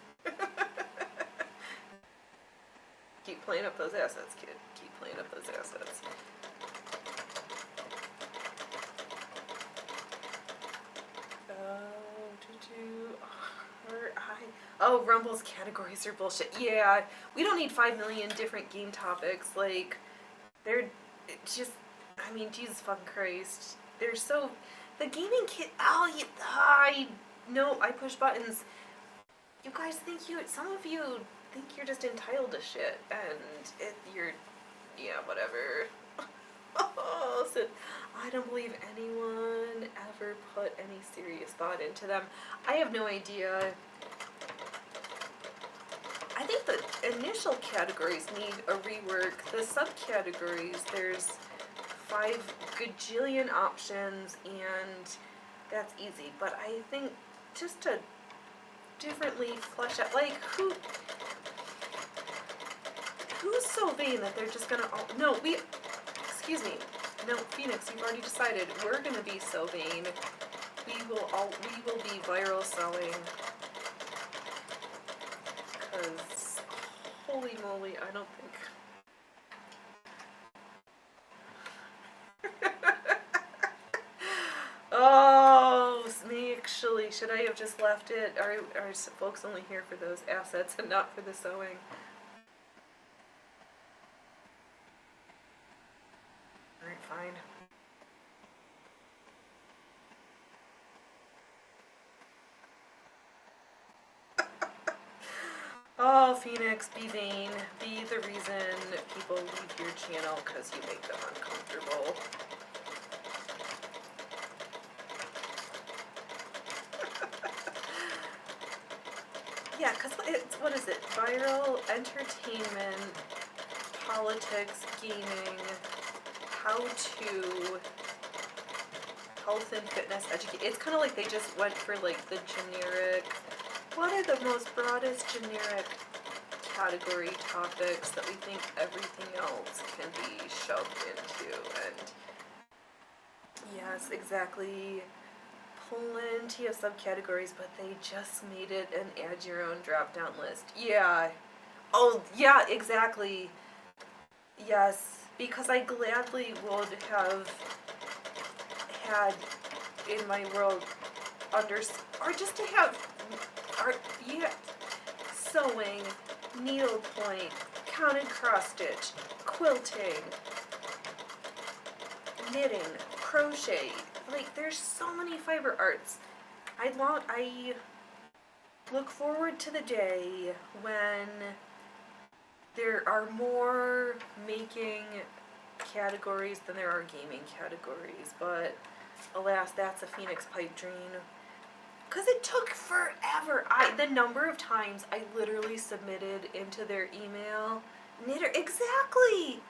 Keep playing up those assets, kid. Keep playing up those assets. Oh, Rumble's categories are bullshit. Yeah, we don't need 5 million different game topics. Like, they're just, I mean, Jesus fucking Christ. They're so, the gaming kit, no, I push buttons. You guys think some of you think you're just entitled to shit, and yeah, whatever. So, I don't believe anyone ever put any serious thought into them. I have no idea. I think the initial categories need a rework. The subcategories, there's 5 gajillion options, and that's easy. But I think just to differently flesh out, like, who's so vain that they're just gonna, excuse me, no, Phoenix, you've already decided, we're gonna be so vain, we will be viral sewing, because, holy moly, I don't think, oh, actually, should I have just left it? Are folks only here for those assets and not for the sewing? Alright, fine. Oh, Phoenix, be vain. Be the reason people leave your channel because you make them uncomfortable. Yeah, because what is it? Viral, entertainment, politics, gaming, how-to, health and fitness, education. It's kind of like they just went for like the generic, what are the most broadest generic category topics that we think everything else can be shoved into, and yes, exactly. Plenty of subcategories, but they just made it an add your own drop down list. Yeah. Oh, yeah, exactly. Yes, because I gladly would have had in my world or just to have art, yeah, sewing, needlepoint, counted cross stitch, quilting, knitting, crochet. Like, there's so many fiber arts. I look forward to the day when there are more making categories than there are gaming categories, but alas, that's a Phoenix pipe dream. Because it took forever. The number of times I literally submitted into their email, knitter, exactly!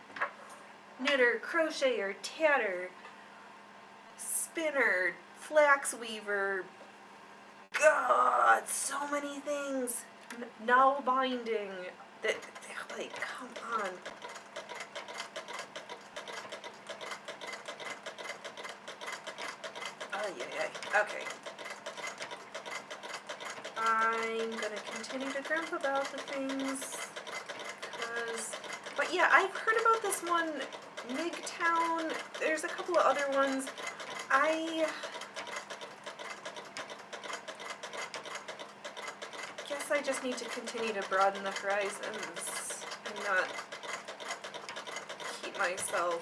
Knitter, crocheter, tatter, spinner, flax weaver, God, so many things. Novel binding. Like, come on. Oh, yeah. Okay. I'm gonna continue to grump about the things, but yeah, I've heard about this one, MGTOwn. There's a couple of other ones. I guess I just need to continue to broaden the horizons and not keep myself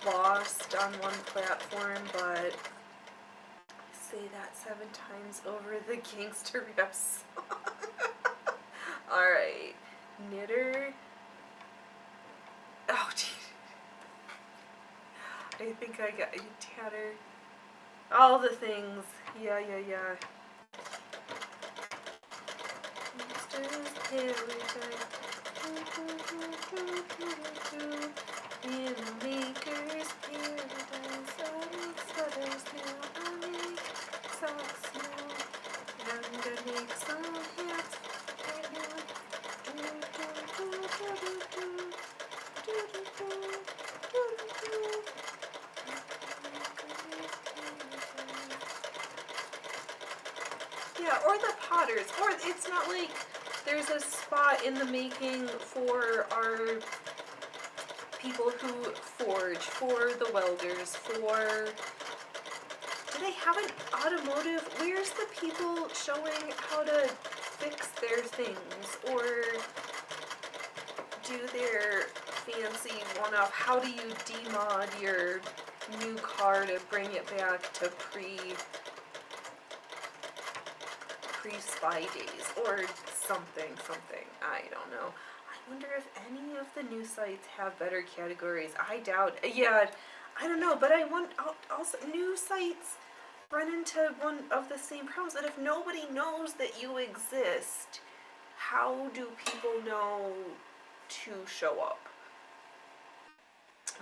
lost on one platform, but say that 7 times over the Gangster Rap song. Alright. Knitter. Oh, geez. I think I got tatter. All the things. Yeah. Monsters paradise. In a maker's paradise. I make sweaters now. I make socks now. I'm gonna make some hats. Yeah, or the potters. Or it's not like there's a spot in the making for our people who forge, for the welders, for... Do they have an automotive? Where's the people showing how to fix their things? Or do their fancy one-off? How do you demod your new car to bring it back to pre-spy days? Or something. I don't know. I wonder if any of the new sites have better categories. I doubt. Yeah, I don't know. But I want also new sites run into one of the same problems. That if nobody knows that you exist, how do people know to show up?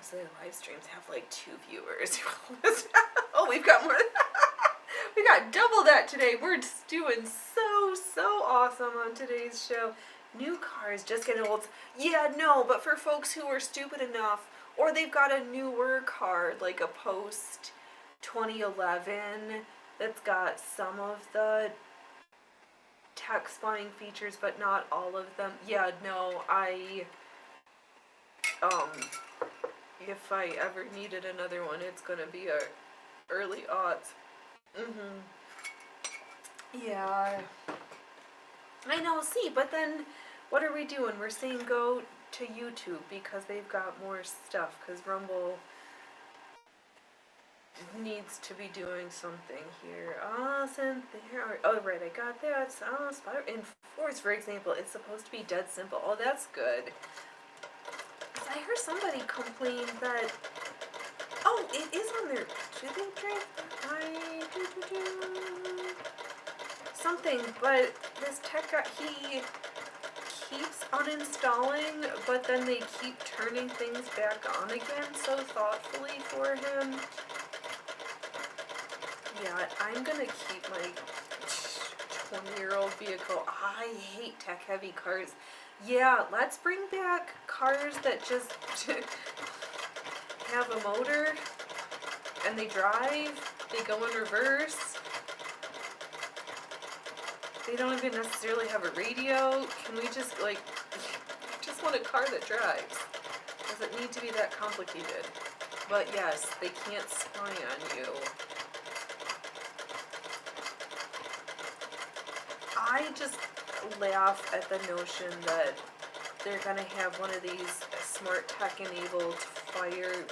So the live streams have like 2 viewers. Oh, we've got more. We got double that today. We're just doing so awesome on today's show. New cars just getting old. Yeah, no, but for folks who are stupid enough, or they've got a newer car, like a post 2011, that's got some of the text buying features, but not all of them. Yeah, no, if I ever needed another one, it's gonna be a early aughts. Yeah. I know, see, but then what are we doing? We're saying go to YouTube because they've got more stuff, because Rumble needs to be doing something here. Oh, right, I got that. In Force, for example, it's supposed to be dead simple. Oh, that's good. I heard somebody complain that... Oh, it is on their... Do they drive? Something, but this tech guy, he keeps uninstalling, but then they keep turning things back on again so thoughtfully for him. Yeah, I'm gonna keep my 20-year-old vehicle. I hate tech-heavy cars. Yeah, let's bring back cars that just have a motor and they drive, they go in reverse. They don't even necessarily have a radio. Can we just, like, just want a car that drives? Does it need to be that complicated? But yes, they can't spy on you. I just laugh at the notion that they're gonna have one of these smart tech enabled fire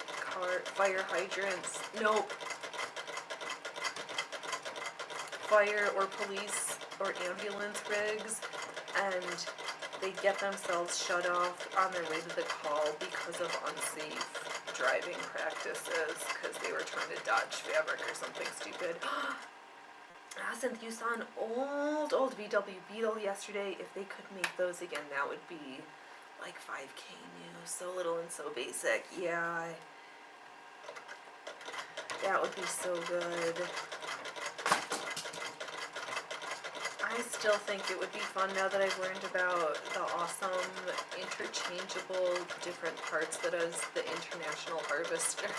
hydrants. Nope. Fire or police or ambulance rigs, and they get themselves shut off on their way to the call because of unsafe driving practices because they were trying to dodge fabric or something stupid. Since you saw an old VW Beetle yesterday, if they could make those again, that would be like 5K new, so little and so basic. Yeah, that would be so good. I still think it would be fun now that I've learned about the awesome interchangeable different parts that is the International Harvester.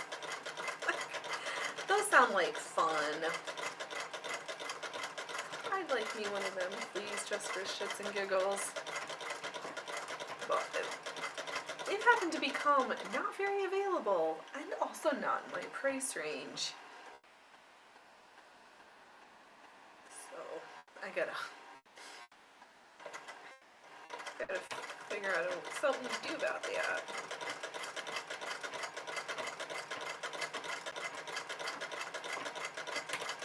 Those sound like fun. I'd like me one of them, please, just for shits and giggles. But they've happened to become not very available, and also not in my price range. So, I gotta figure out something to do about that.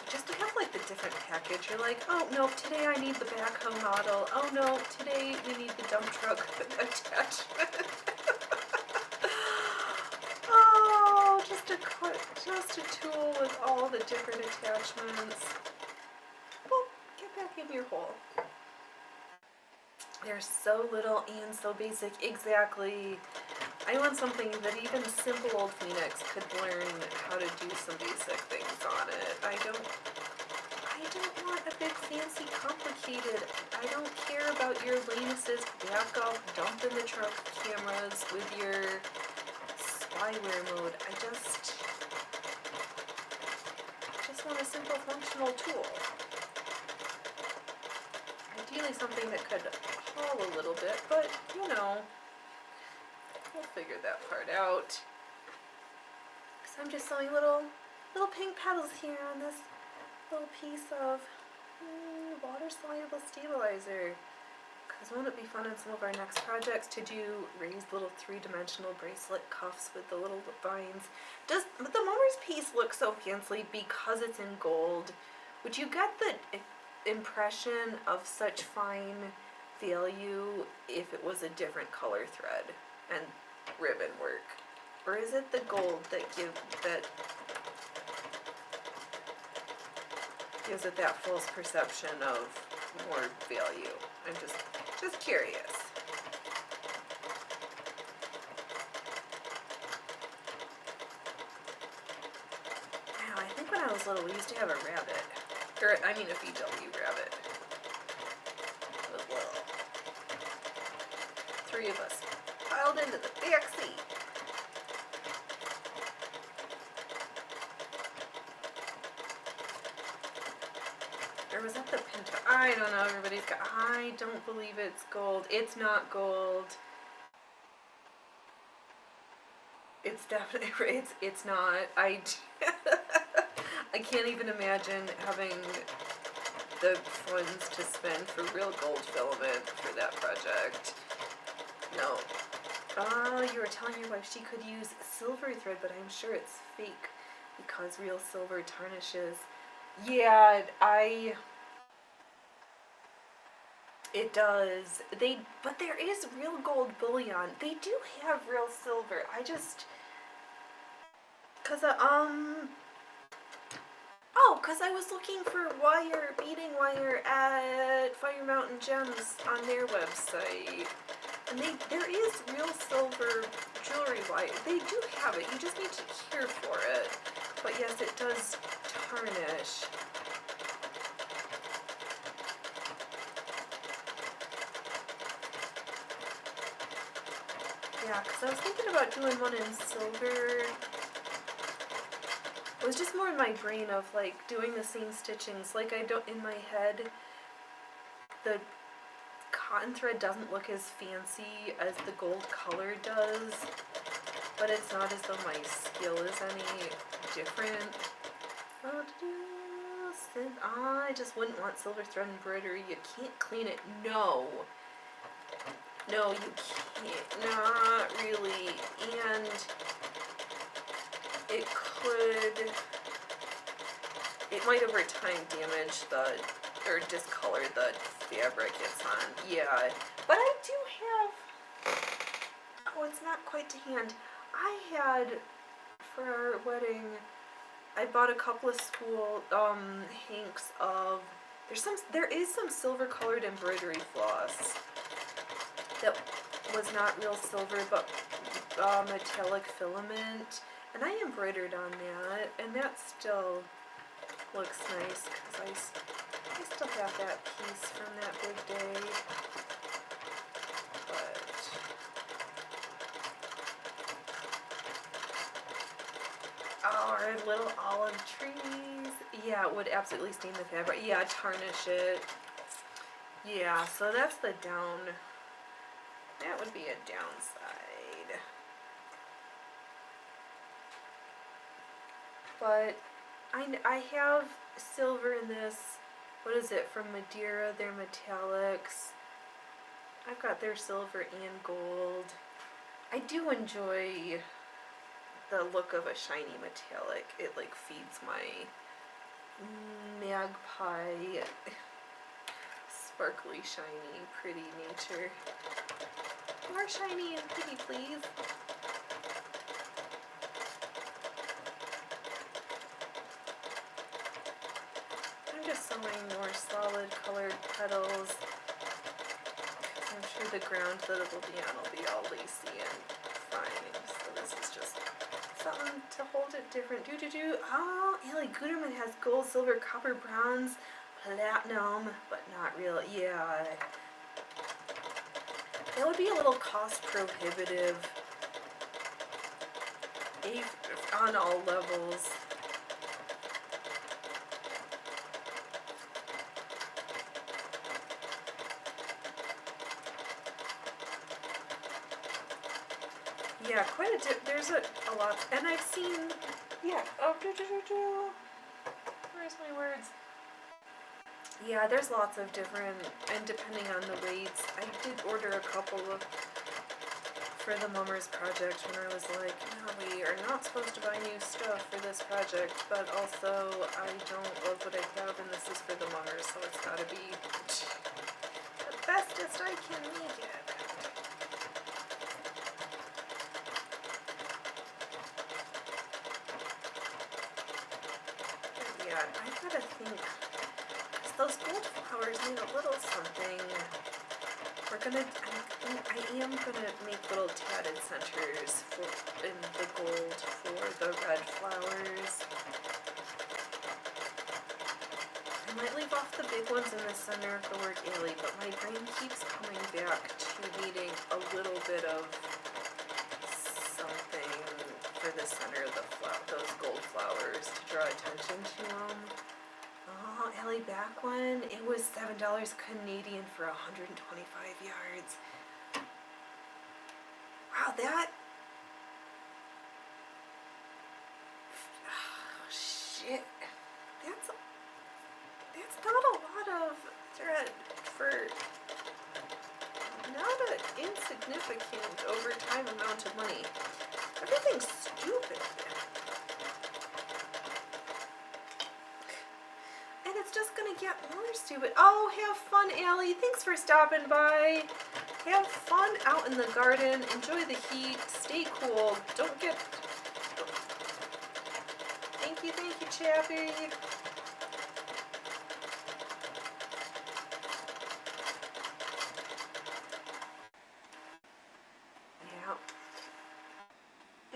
Just to have like the different package, you're like, oh no, today I need the backhoe model. Oh no, today we need the dump truck attachment. Oh, just a tool with all the different attachments. Well, get back in your hole. They're so little and so basic. Exactly. I want something that even simple old Phoenix could learn how to do some basic things on it. I don't want a big fancy complicated. I don't care about your lane assist, back up, dump in the truck cameras with your spyware mode. I just want a simple functional tool. Ideally something that could haul a little bit, but you know, we'll figure that part out. So I'm just sewing little pink petals here on this little piece of water-soluble stabilizer. Because won't it be fun in some of our next projects to do raised little three-dimensional bracelet cuffs with the little vines. Does the Mowers piece look so fancy because it's in gold? Would you get the impression of such fine value if it was a different color thread and ribbon work? Or is it the gold that gives it that false perception of more value? I'm just curious. Wow, I think when I was little we used to have a rabbit. Or, I mean a VW rabbit. It was little. 3 of us piled into the back seat. Or was that the Pinto? I don't know, everybody's got, I don't believe it's gold. It's not gold. It's definitely, it's not. I can't even imagine having the funds to spend for real gold filament for that project. No. You were telling your wife she could use silver thread, but I'm sure it's fake because real silver tarnishes. Yeah, it does. But there is real gold bullion. They do have real silver. Cause I was looking for beading wire at Fire Mountain Gems on their website. And there is real silver jewelry wire. They do have it. You just need to care for it. But yes, it does tarnish. Yeah, because I was thinking about doing one in silver. It was just more in my brain of like doing the same stitchings like I don't in my head. the cotton thread doesn't look as fancy as the gold color does, but it's not as though my skill is any different. I just wouldn't want silver thread embroidery. You can't clean it. No. No, you can't. Not really. And it could, it might over time damage the, or discolor the fabric it's on. Yeah. But I do have, oh, it's not quite to hand. I had, for our wedding, I bought a couple of school hanks of, there is some silver colored embroidery floss that was not real silver but metallic filament, and I embroidered on that, and that still looks nice because I still have that piece from that big day. Our little olive trees. Yeah, it would absolutely stain the fabric. Yeah, tarnish it. Yeah, so that's the down. That would be a downside. But I have silver in this. What is it? From Madeira. They're metallics. I've got their silver and gold. I do enjoy the look of a shiny metallic. It like feeds my magpie sparkly, shiny, pretty nature. More shiny and pretty, please. I'm just sewing more solid colored petals. I'm sure the ground that it'll be on will be all lacy and fine. So this is just something to hold it different. Oh, Ellie Guterman has gold, silver, copper, bronze, platinum, but not real. Yeah. That would be a little cost prohibitive on all levels. Yeah, quite a dip. There's a lot, and I've seen, yeah, oh, where's my words? Yeah, there's lots of different, and depending on the rates, I did order a couple of, for the Mummers project when I was like, no, we are not supposed to buy new stuff for this project, but also I don't love what I have, and this is for the Mummers, so it's gotta be the bestest I can make it. Yeah, I gotta think, because those gold flowers need a little something. We're gonna, I am gonna make little tatted centers in the gold for the red flowers. I might leave off the big ones in the center of the word alley, but my brain keeps coming back to needing a little bit of something for the center of the those gold flowers to draw attention to them. Oh, Ellie back one. It was $7 Canadian for 125 yards. Wow, that. Oh, shit. That's not a lot of thread for not an insignificant over time amount of money. Everything's stupid. And it's just gonna get more stupid. Oh, have fun, Allie. Thanks for stopping by. Have fun out in the garden. Enjoy the heat. Stay cool. Don't get... Thank you, Chappie. Yeah.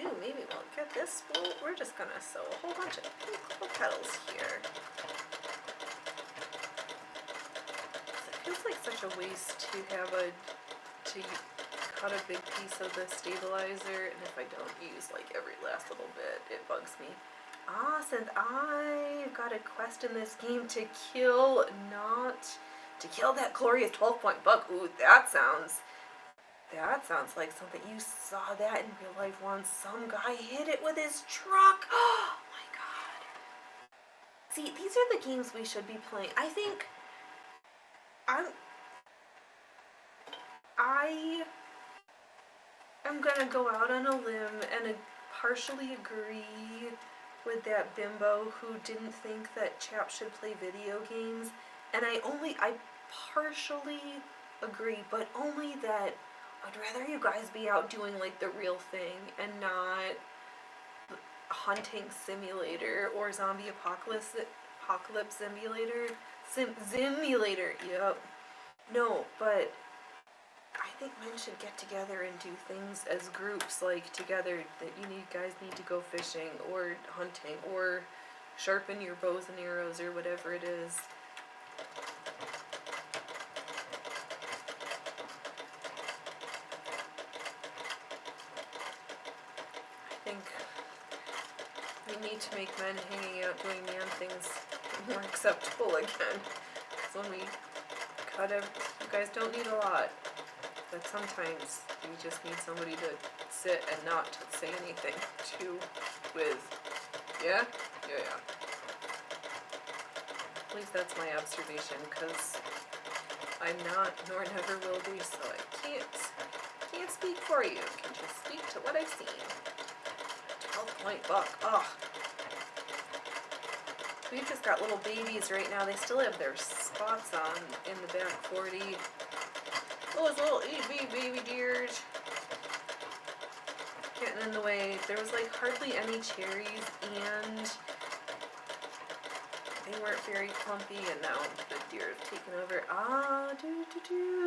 Ooh, maybe we'll get this spool. We're just gonna sew a whole bunch of pink little petals here. It feels like such a waste to have to cut a big piece of the stabilizer, and if I don't use like every last little bit, it bugs me. Ah, since I've got a quest in this game to kill, not To kill that glorious 12-point buck. Ooh, that sounds like something. You saw that in real life once. Some guy hit it with his truck. Oh my god. See, these are the games we should be playing. I think I am gonna go out on a limb and partially agree with that bimbo who didn't think that chaps should play video games. And I partially agree, but only that I'd rather you guys be out doing like the real thing and not hunting simulator or zombie apocalypse simulator. Yep. No, but I think men should get together and do things as groups, like together, that guys need to go fishing or hunting or sharpen your bows and arrows or whatever it is. I think we need to make men hanging out doing man things more acceptable again. Because when we you guys don't need a lot. But sometimes you just need somebody to sit and not say anything to with. Yeah? Yeah. At least that's my observation, because I'm not, nor never will be, so I can't speak for you. I can just speak to what I've seen. 12-point buck. Ugh. We've just got little babies right now. They still have their spots on in the back 40. Those little itty baby deers getting in the way. There was like hardly any cherries, and they weren't very clumpy, and now the deer have taken over.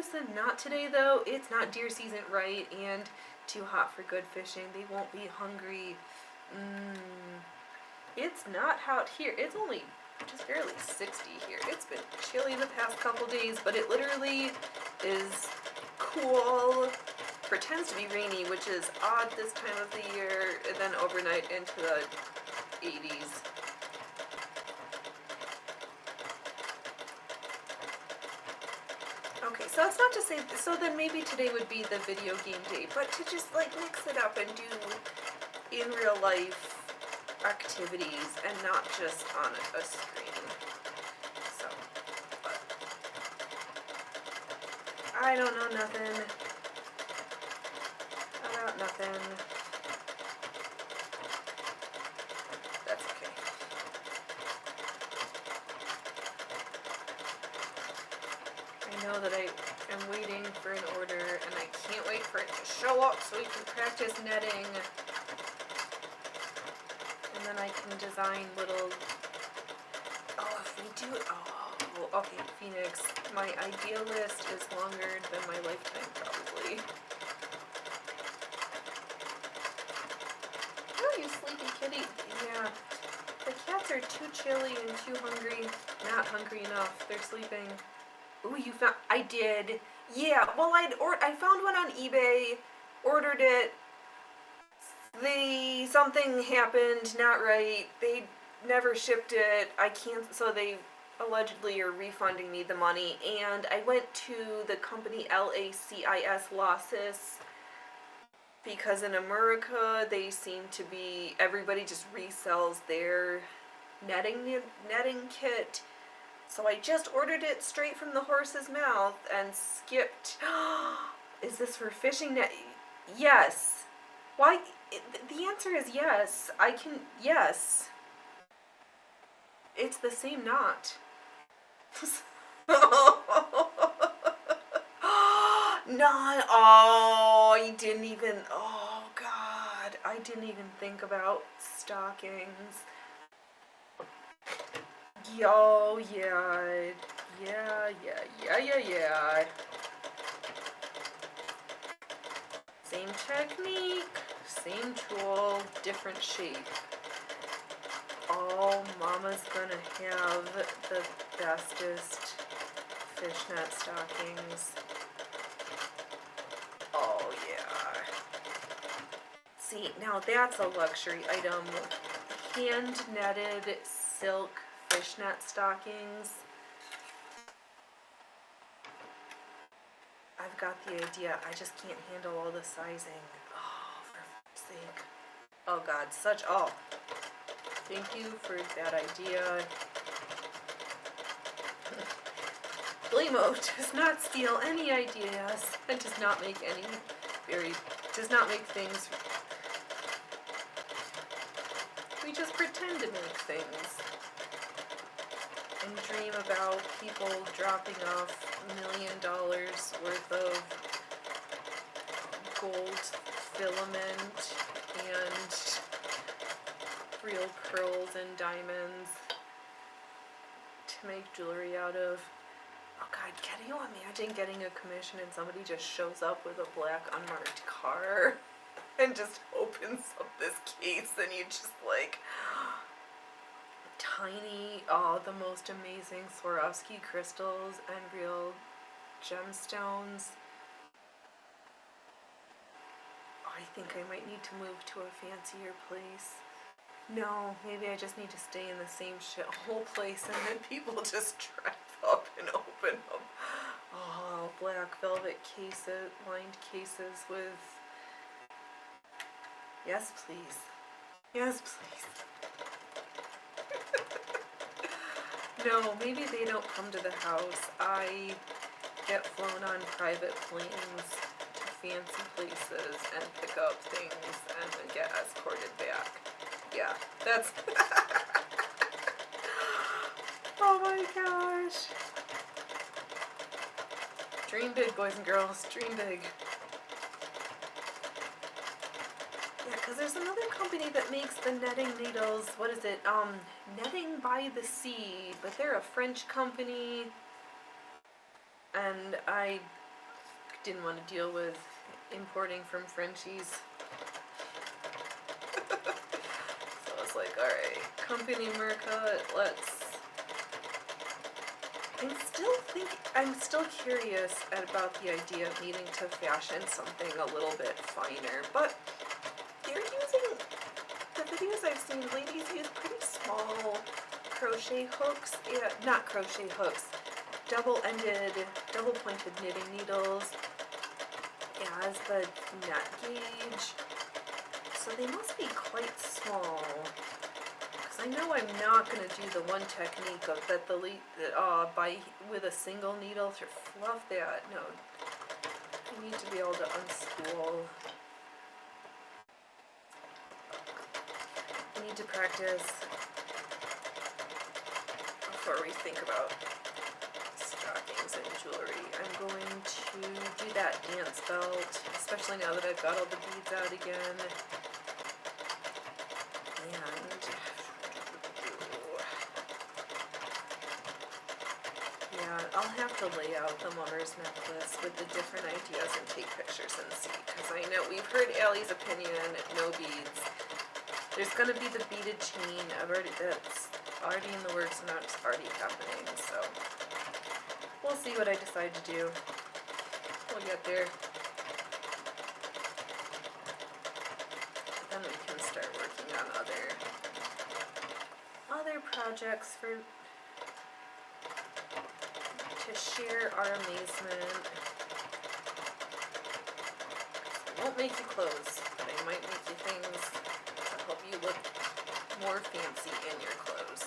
So not today though. It's not deer season, right? And too hot for good fishing. They won't be hungry. It's not hot here. It's only just barely 60 here. It's been chilly the past couple days, but it literally is cool. Pretends to be rainy, which is odd this time of the year, and then overnight into the 80s. Okay, so it's not to say, so then maybe today would be the video game day, but to just like mix it up and do in real life activities and not just on a screen. So, but I don't know nothing about nothing. That's okay. I know that I am waiting for an order, and I can't wait for it to show up so we can practice netting. And then I can design little, if we do, okay, Phoenix, my idea list is longer than my lifetime, probably. Oh, you sleepy kitty. Yeah, the cats are too chilly and too hungry, not hungry enough. They're sleeping. Ooh, you found, I did. Yeah, well, I found one on eBay, ordered it. Something happened, not right. They never shipped it. So they allegedly are refunding me the money. And I went to the company LACIS Losses, because in America they seem to be, everybody just resells their netting kit. So I just ordered it straight from the horse's mouth and skipped. Is this for fishing net? Yes. Why? The answer is yes. Yes. It's the same knot. Not, I didn't even, God, I didn't even think about stockings. Yo, yeah. Same technique, same tool, different shape. Oh, Mama's gonna have the bestest fishnet stockings. Oh, yeah. See, now that's a luxury item. Hand-netted silk fishnet stockings. I've got the idea. I just can't handle all the sizing. Oh, for fuck's sake. Oh God, thank you for that idea. Blamo does not steal any ideas and does not make things. We just pretend to make things and dream about people dropping off $1 million worth of gold filament and real pearls and diamonds to make jewelry out of. Oh God, can you imagine getting a commission and somebody just shows up with a black unmarked car and just opens up this case and you just like tiny, the most amazing Swarovski crystals and real gemstones. I think I might need to move to a fancier place. No, maybe I just need to stay in the same shithole place and then people just drive up and open up black velvet cases, lined cases with. Yes, please. Yes, please. No, maybe they don't come to the house. I get flown on private planes to fancy places and pick up things and then get escorted back. Yeah, that's. Oh my gosh. Dream big, boys and girls. Dream big. Yeah, because there's another company that makes the netting needles. What is it? Netting by the Sea. But they're a French company. And I didn't want to deal with importing from Frenchies. So I was like, alright, Company America, let's. I'm still curious about the idea of needing to fashion something a little bit finer, but they're using, the videos I've seen, ladies use pretty small crochet hooks, not crochet hooks, double-ended, double-pointed knitting needles as the net gauge, so they must be quite small. I know I'm not going to do the one technique of that with a single needle to fluff that. No, I need to be able to unspool. I need to practice before we think about stockings and jewelry. I'm going to do that dance belt, especially now that I've got all the beads out again. And yeah, I'll have to lay out the mother's necklace with the different ideas and take pictures and see, because I know we've heard Allie's opinion, no beads. There's going to be the beaded chain. That's already in the works and that's already happening, so we'll see what I decide to do. We'll get there. Then we can start working on other projects to share our amazement. I won't make you clothes, but I might make you things to help you look more fancy in your clothes.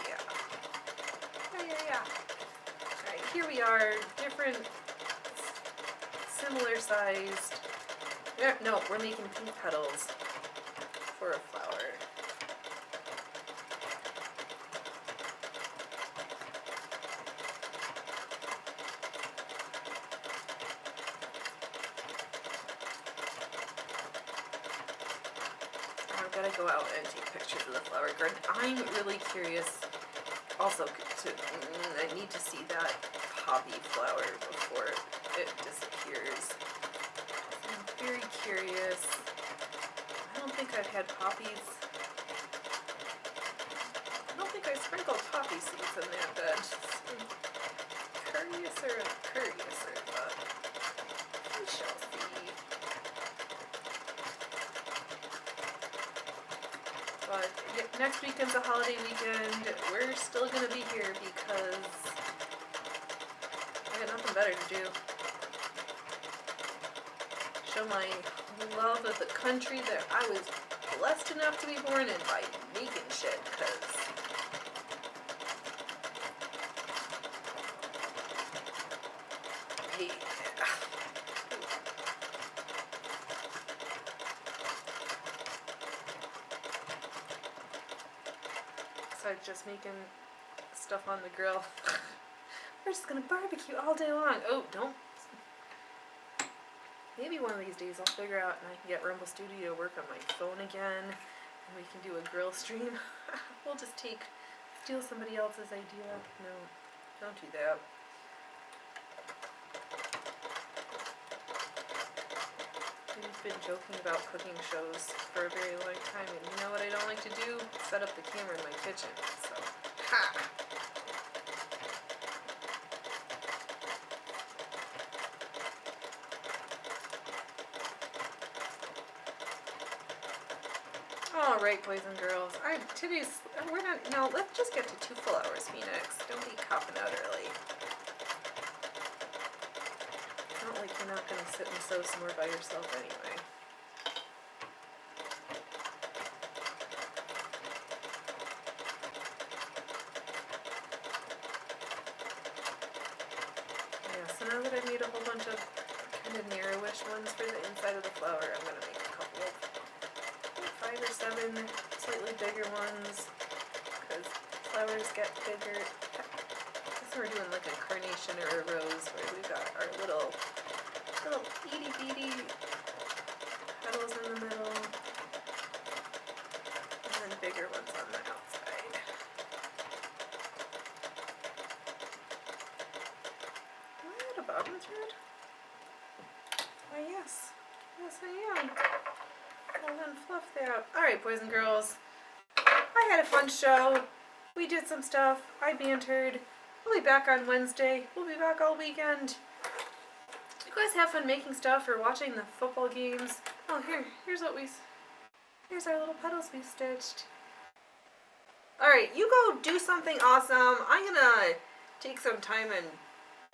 Yeah. Alright, here we are, different, similar sized. No, we're making pink petals for a flower. I've got to go out and take pictures of the flower garden. I'm really curious also I need to see that poppy flower before it disappears. I'm very curious. I don't think I've had poppies. I don't think I sprinkled poppy seeds in that bed. Curiouser, but we shall see. But yeah, next weekend's a holiday weekend. We're still gonna be here because I got nothing better to do. Show my love of the country that I was blessed enough to be born in by making shit, because yeah. So I'm just making stuff on the grill. We're just gonna barbecue all day long. Oh, don't. Maybe one of these days I'll figure out and I can get Rumble Studio to work on my phone again, and we can do a grill stream. We'll just steal somebody else's idea. No, don't do that. We've been joking about cooking shows for a very long time, and you know what I don't like to do? Set up the camera in my kitchen, so, ha! Alright, boys and girls, let's just get to 2 full hours, Phoenix. Don't be copping out early. Not like you're not gonna sit and sew some more by yourself anyway. Yeah, so now that I've made a whole bunch of kind of narrowish ones for the inside of the flower, I'm gonna make a couple of 5 or 7 slightly bigger ones, because flowers get bigger. I guess we're doing like a carnation or a rose, where we've got our little itty bitty petals in the middle, and then bigger ones on the outside. Am I out of bobbin thread? Why, yes. Yes, I am. I'll unfluff that. Alright, boys and girls. I had a fun show. We did some stuff. I bantered. We'll be back on Wednesday. We'll be back all weekend. You guys have fun making stuff or watching the football games. Oh, here's our little petals we stitched. Alright, you go do something awesome. I'm gonna take some time and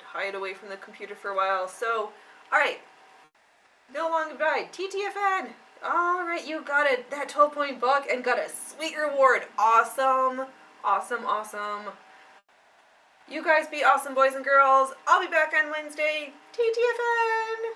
hide away from the computer for a while. So, alright. No long goodbye. TTFN! Alright, you got it. That 12-point book and got a sweet reward. Awesome. Awesome, awesome. You guys be awesome, boys and girls. I'll be back on Wednesday. TTFN!